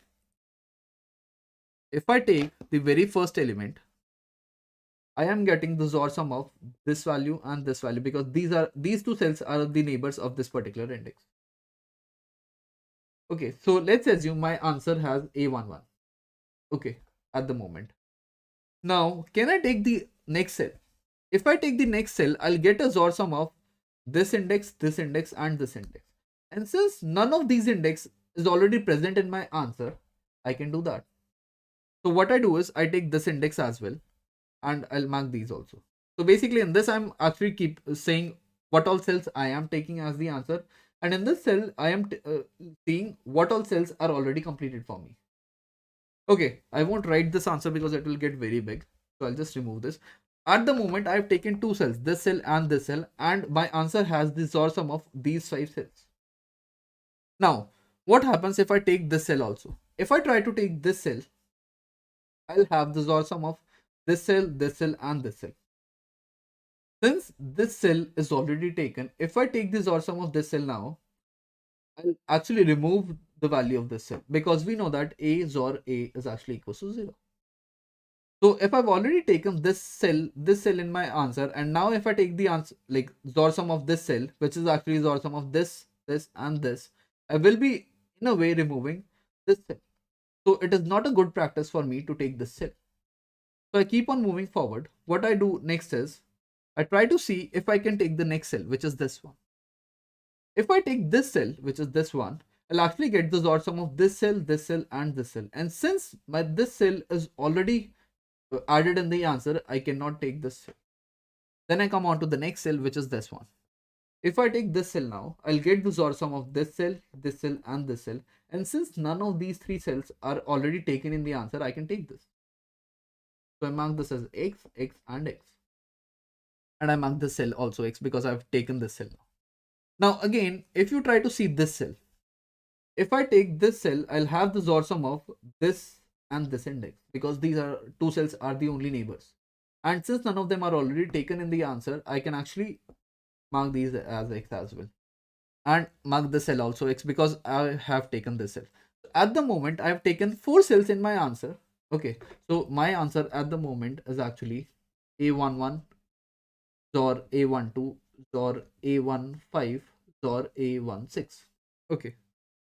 If I take the very first element, I am getting the XOR sum of this value and this value because these two cells are the neighbors of this particular index. Okay, so let's assume my answer has A11. Okay, at the moment. Now, can I take the next cell? If I take the next cell, I'll get a XOR sum of this index, and this index. And since none of these index is already present in my answer, I can do that. So what I do is I take this index as well and I'll mark these also. So basically in this, I'm actually keep saying what all cells I am taking as the answer. And in this cell, I am seeing what all cells are already completed for me. Okay, I won't write this answer because it will get very big. So I'll just remove this. At the moment, I've taken two cells, this cell, and my answer has the XOR sum of these 5 cells. Now, what happens if I take this cell also? If I try to take this cell, I'll have the XOR sum of this cell, and this cell. Since this cell is already taken, if I take the XOR sum of this cell now, I'll actually remove the value of this cell because we know that A XOR A is actually equals to 0. So if I've already taken this cell in my answer, and now if I take the answer like XOR sum of this cell, which is actually XOR sum of this, and this, I will be in a way removing this cell. So it is not a good practice for me to take this cell. So I keep on moving forward. What I do next is I try to see if I can take the next cell, which is this one. If I take this cell, which is this one, I'll actually get the XOR sum of this cell, and this cell. And since this cell is already added in the answer, I cannot take this cell. Then I come on to the next cell, which is this one. If I take this cell now, I'll get the XOR sum of this cell, and this cell. And since none of these three cells are already taken in the answer, I can take this. So I mark this as X, and X. And I mark this cell also X because I've taken this cell now. Now again, if you try to see this cell, if I take this cell, I'll have the XOR sum of this and this index because these are two cells are the only neighbors. And since none of them are already taken in the answer, I can actually mark these as X as well. And mark the cell also X because I have taken this cell. At the moment, I have taken 4 cells in my answer. Okay, so my answer at the moment is actually A11, or A12, or A15, or A16. Okay,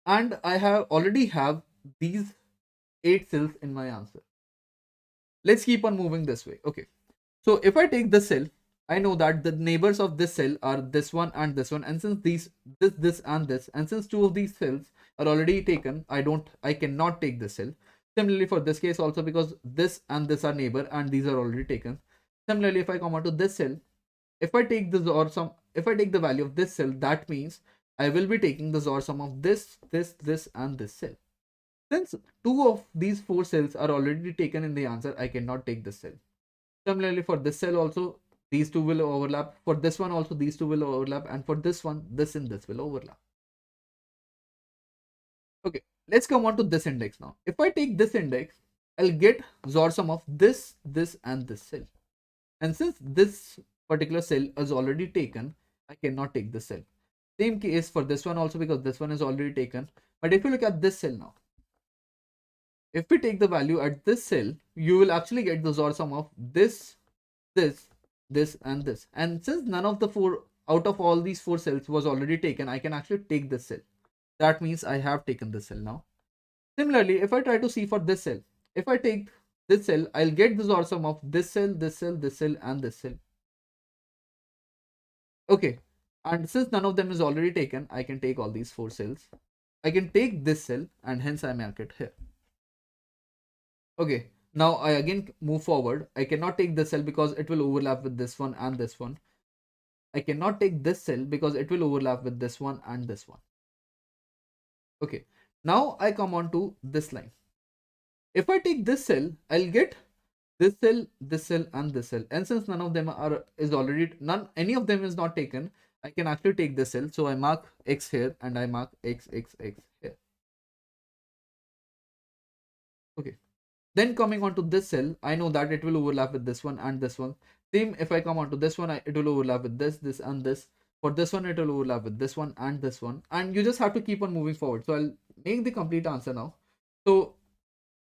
and I have already have these 8 cells in my answer. Let's keep on moving this way. Okay, so if I take this cell, I know that the neighbors of this cell are this one and this one, and since this and this, and since two of these cells are already taken, I cannot take this cell. Similarly for this case also, because this and this are neighbor and these are already taken. Similarly, if I come on to this cell, if I take this or some, if I take the value of this cell, that means I will be taking the XOR sum of this and this cell. Since two of these 4 cells are already taken in the answer, I cannot take this cell. Similarly, for this cell also, these two will overlap. For this one also, these two will overlap. And for this one, this and this will overlap. Okay, let's come on to this index now. If I take this index, I'll get XOR sum of this and this cell. And since this particular cell is already taken, I cannot take this cell. Same case for this one also, because this one is already taken. But if you look at this cell now, if we take the value at this cell, you will actually get the XOR sum of this, this and this. And since none of the 4 out of all these 4 cells was already taken, I can actually take this cell. That means I have taken this cell now. Similarly, if I try to see for this cell, if I take this cell, I'll get the XOR sum of this cell, this cell, this cell and this cell. Okay, and since none of them is already taken, I can take all these 4 cells. I can take this cell and hence I mark it here. Okay, now I again move forward. I cannot take this cell because it will overlap with this one and this one. I cannot take this cell because it will overlap with this one and this one. Okay, now I come on to this line. If I take this cell, I'll get this cell and this cell. And since none of them any of them is not taken, I can actually take this cell. So I mark X here and I mark X here. Okay. Then coming on to this cell, I know that it will overlap with this one and this one. Same if I come on to this one, it will overlap with this and this. For this one, it will overlap with this one and this one. And you just have to keep on moving forward. So I'll make the complete answer now. So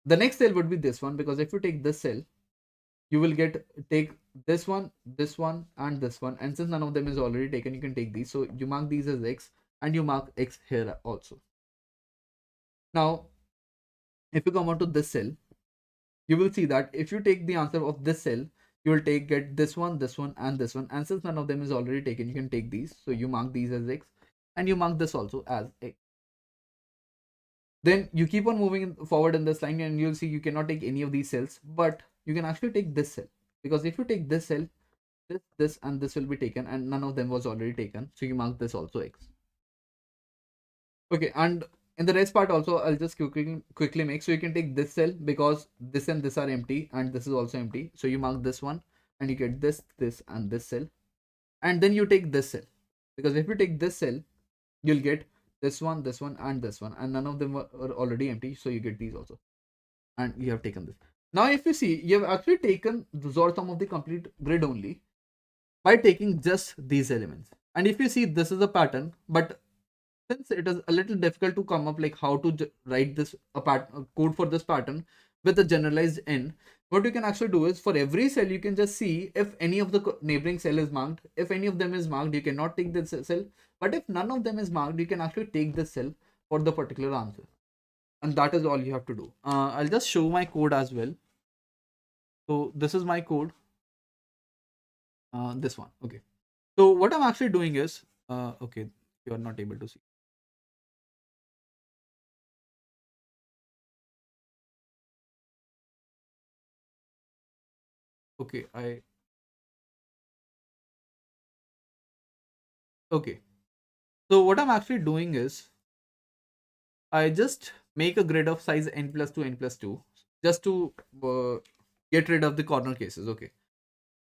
the next cell would be this one, because if you take this cell, you will take this one and this one. And since none of them is already taken, you can take these. So you mark these as X and you mark X here also. Now, if you come on to this cell, you will see that if you take the answer of this cell, you will get this one and this one. And since none of them is already taken, you can take these. So you mark these as X and you mark this also as X. Then you keep on moving forward in this line and you'll see you cannot take any of these cells, but you can actually take this cell, because if you take this cell, this and this will be taken and none of them was already taken. So you mark this also X. Okay, and in the rest part also, I'll just quickly make. So you can take this cell because this and this are empty and this is also empty. So you mark this one and you get this and this cell. And then you take this cell, because if you take this cell, you'll get this one and this one, and none of them are already empty. So you get these also. And you have taken this. Now, if you see, you have actually taken the XOR sum of the complete grid only by taking just these elements. And if you see, this is a pattern, but since it is a little difficult to come up like how to write this a code for this pattern with a generalized n, what you can actually do is for every cell you can just see if any of the neighboring cell is marked. If any of them is marked, you cannot take this cell, but if none of them is marked, you can actually take this cell for the particular answer. And that is all you have to do. I'll just show my code as well. So this is my code, this one. Okay, so what I'm actually doing is okay, you are not able to see. Okay, okay. So what I'm actually doing is I just make a grid of size n plus 2 just to get rid of the corner cases. Okay.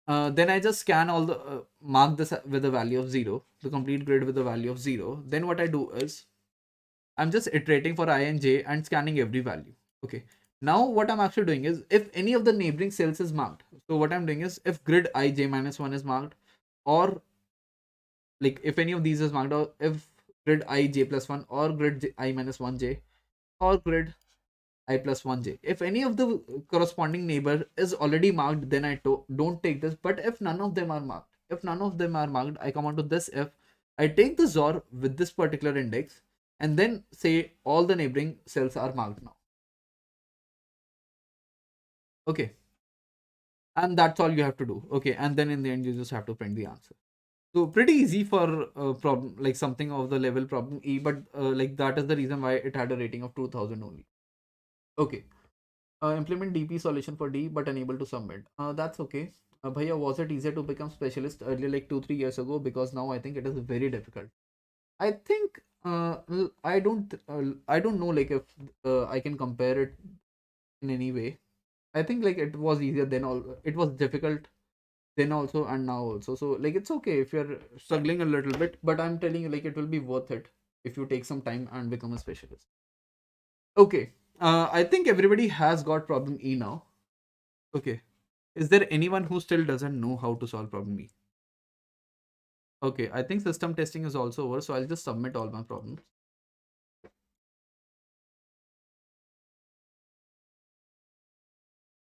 Then I just scan all the mark this with a value of 0, the complete grid with a value of 0. Then what I do is I'm just iterating for I and j and scanning every value. Okay. Now what I'm actually doing is if any of the neighboring cells is marked. So what I'm doing is if grid I j minus 1 is marked, or like if any of these is marked, or if grid I j plus 1 or grid I minus 1 j, or grid I plus 1j. If any of the corresponding neighbor is already marked, then I don't take this. But if none of them are marked, I come on to this if I take the XOR with this particular index and then say all the neighboring cells are marked now. Okay. And that's all you have to do. Okay. And then in the end, you just have to print the answer. So pretty easy for problem like something of the level problem E, but like that is the reason why it had a rating of 2000 only. Okay. Implement DP solution for D, but unable to submit. That's okay. Bhaiya, was it easier to become specialist earlier, like 2-3 years ago? Because now I think it is very difficult. I think I don't know like if I can compare it in any way. I think like it was easier then. All it was difficult then also and now also. So like it's okay if you're struggling a little bit, but I'm telling you like it will be worth it if you take some time and become a specialist. Okay. I think everybody has got problem E now. Okay. Is there anyone who still doesn't know how to solve problem E? Okay, I think system testing is also over, so I'll just submit all my problems.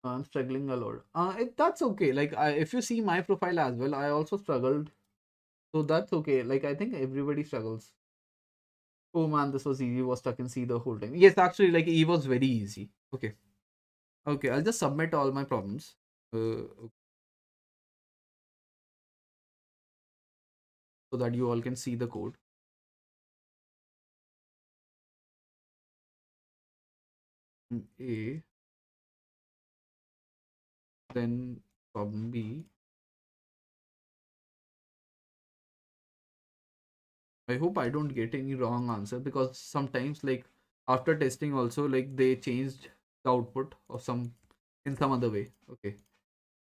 I'm struggling a lot. That's okay. Like, if you see my profile as well, I also struggled. So that's okay. Like, I think everybody struggles. Oh man, this was easy. Was stuck in C the whole time. Yes, actually, like E was very easy. Okay. Okay, I'll just submit all my problems. So that you all can see the code. A, then problem B. I hope I don't get any wrong answer because sometimes like after testing also like they changed the output of some in some other way. Okay.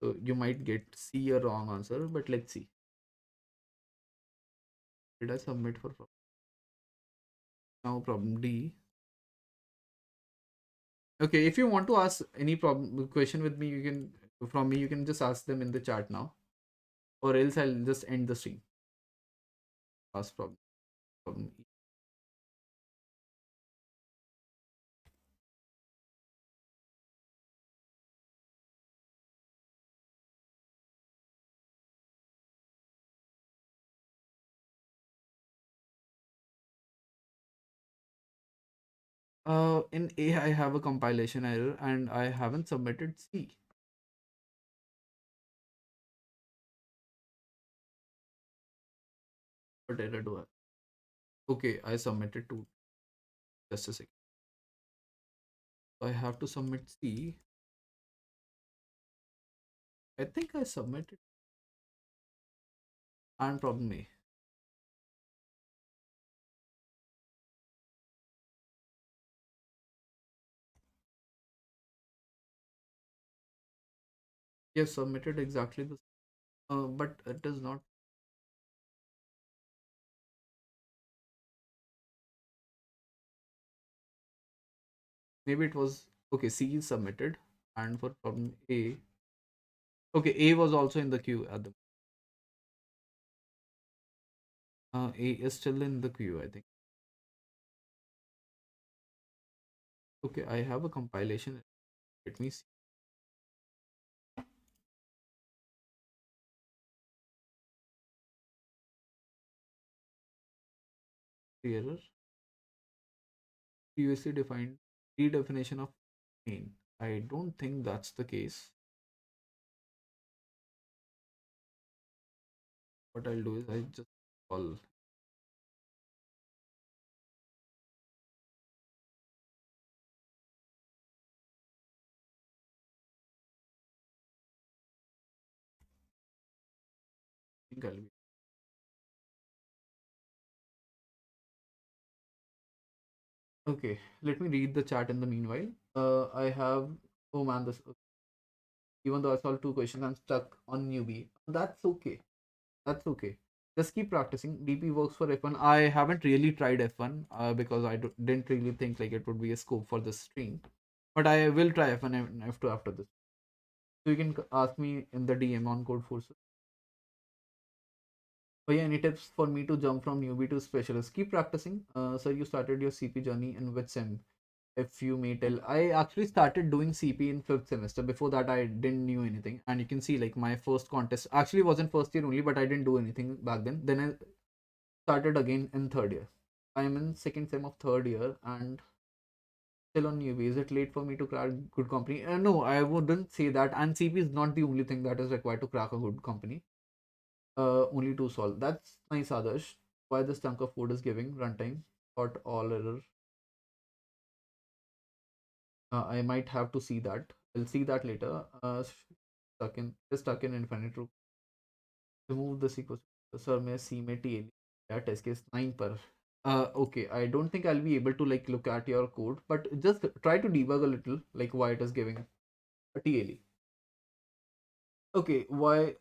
So you might get C a wrong answer, but let's see. Did I submit for problem? Now problem D. Okay, if you want to ask any problem question with me, you can from me you can just ask them in the chat now. Or else I'll just end the stream. Ask problem E. In A I have a compilation error and I haven't submitted C. What error do I? Okay, I submitted two. Just a second. I have to submit C. I think I submitted and problem A. Yes, submitted exactly the but it is not. Maybe it was okay. C is submitted, and for problem A, okay, A was also in the queue at the. A is still in the queue, I think. Okay, I have a compilation. Let me see the error. Previously defined redefinition of main. I don't think that's the case. What I'll do is I just call. I think I'll be. Okay, let me read the chat in the meanwhile. I have. Oh man, this. Even though I solved two questions, I'm stuck on newbie. That's okay. That's okay. Just keep practicing. DP works for F1. I haven't really tried F1 because I didn't really think like it would be a scope for this stream. But I will try F1 and F2 after this. So you can ask me in the DM on Codeforces. Oh yeah, any tips for me to jump from newbie to specialist? Keep practicing. So you started your CP journey in which sim? if you may tell, I actually started doing CP in fifth semester. Before that, I didn't knew anything, and you can see like my first contest actually was in first year only, but I didn't do anything back then. Then I started again in third year. I am in second sem of third year and still on newbie. Is it late for me to crack good company? No, I wouldn't say that. And CP is not the only thing that is required to crack a good company. Only to solve. That's nice, Adarsh. Why this chunk of code is giving runtime? Got all error. I might have to see that. I'll see that later. Stuck in infinite loop. Remove the sequence. Sir, may C may TL. Yeah, test case 9 per. Okay, I don't think I'll be able to like look at your code, but just try to debug a little, like why it is giving a TLE. Okay, why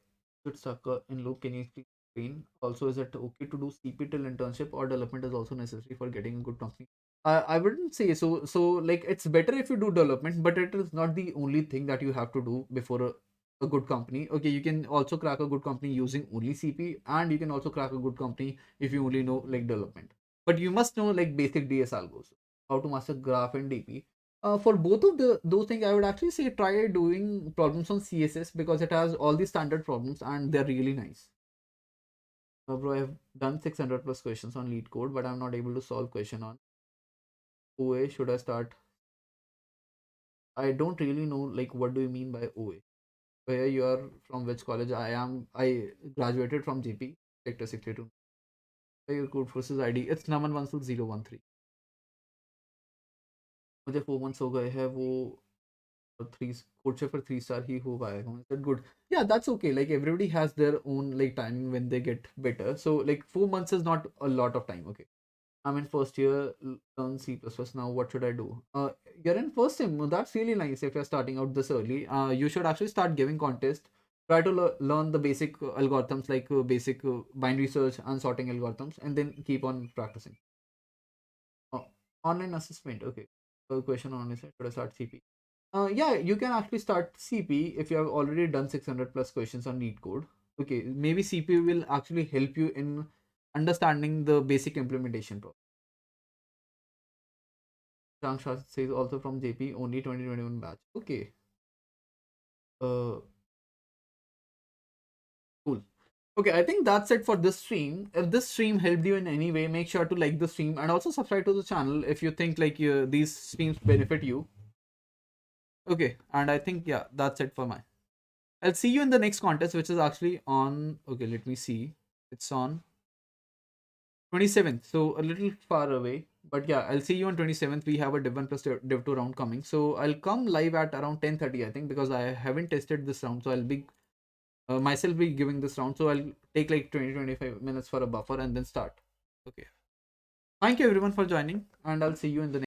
should sucker in loop? Can you explain? Also, is it okay to do CP till internship or development is also necessary for getting a good company? I wouldn't say so. So like it's better if you do development, but it is not the only thing that you have to do before a good company. Okay, you can also crack a good company using only CP, and you can also crack a good company if you only know like development. But you must know like basic DS algos, how to master graph and DP. For both of the those things, I would actually say try doing problems on CSS because it has all the standard problems and they're really nice. Bro, I've done 600 plus questions on lead code, but I'm not able to solve question on OA. Should I start? I don't really know like what do you mean by OA? Where you are from which college? I graduated from JP sector 62. Where your Codeforces ID? It's Naman 16013. मुझे 4 months हो गए हैं वो three coach for 3 star ही हो पाएगा. I said good. Yeah, that's okay. Like everybody has their own like timing when they get better. So like 4 months is not a lot of time. Okay. I'm in first year, learn C++ now. What should I do? You're in first sem. That's really nice if you're starting out this early. You should actually start giving contests. Try to learn the basic algorithms like basic binary search and sorting algorithms, and then keep on practicing. Uh, Online assessment. Okay. Question on is should I start CP? Yeah, you can actually start CP if you have already done 600 plus questions on neat code. Okay, maybe CP will actually help you in understanding the basic implementation process. Shang Shah says also from JP, only 2021 batch. Okay. Uh, cool. Okay, I think that's it for this stream. If this stream helped you in any way, make sure to like the stream and also subscribe to the channel if you think like these streams benefit you. Okay, and I think yeah, that's it for my. I'll see you in the next contest, which is actually on. Okay, let me see. It's on 27th, so a little far away. But yeah, I'll see you on 27th. We have a Div 1 plus Div 2 round coming. So I'll come live at around 10:30, I think, because I haven't tested this round. So I'll be myself be giving this round. So I'll take like 20-25 minutes for a buffer and then start. Okay. Thank you everyone for joining, and I'll see you in the next.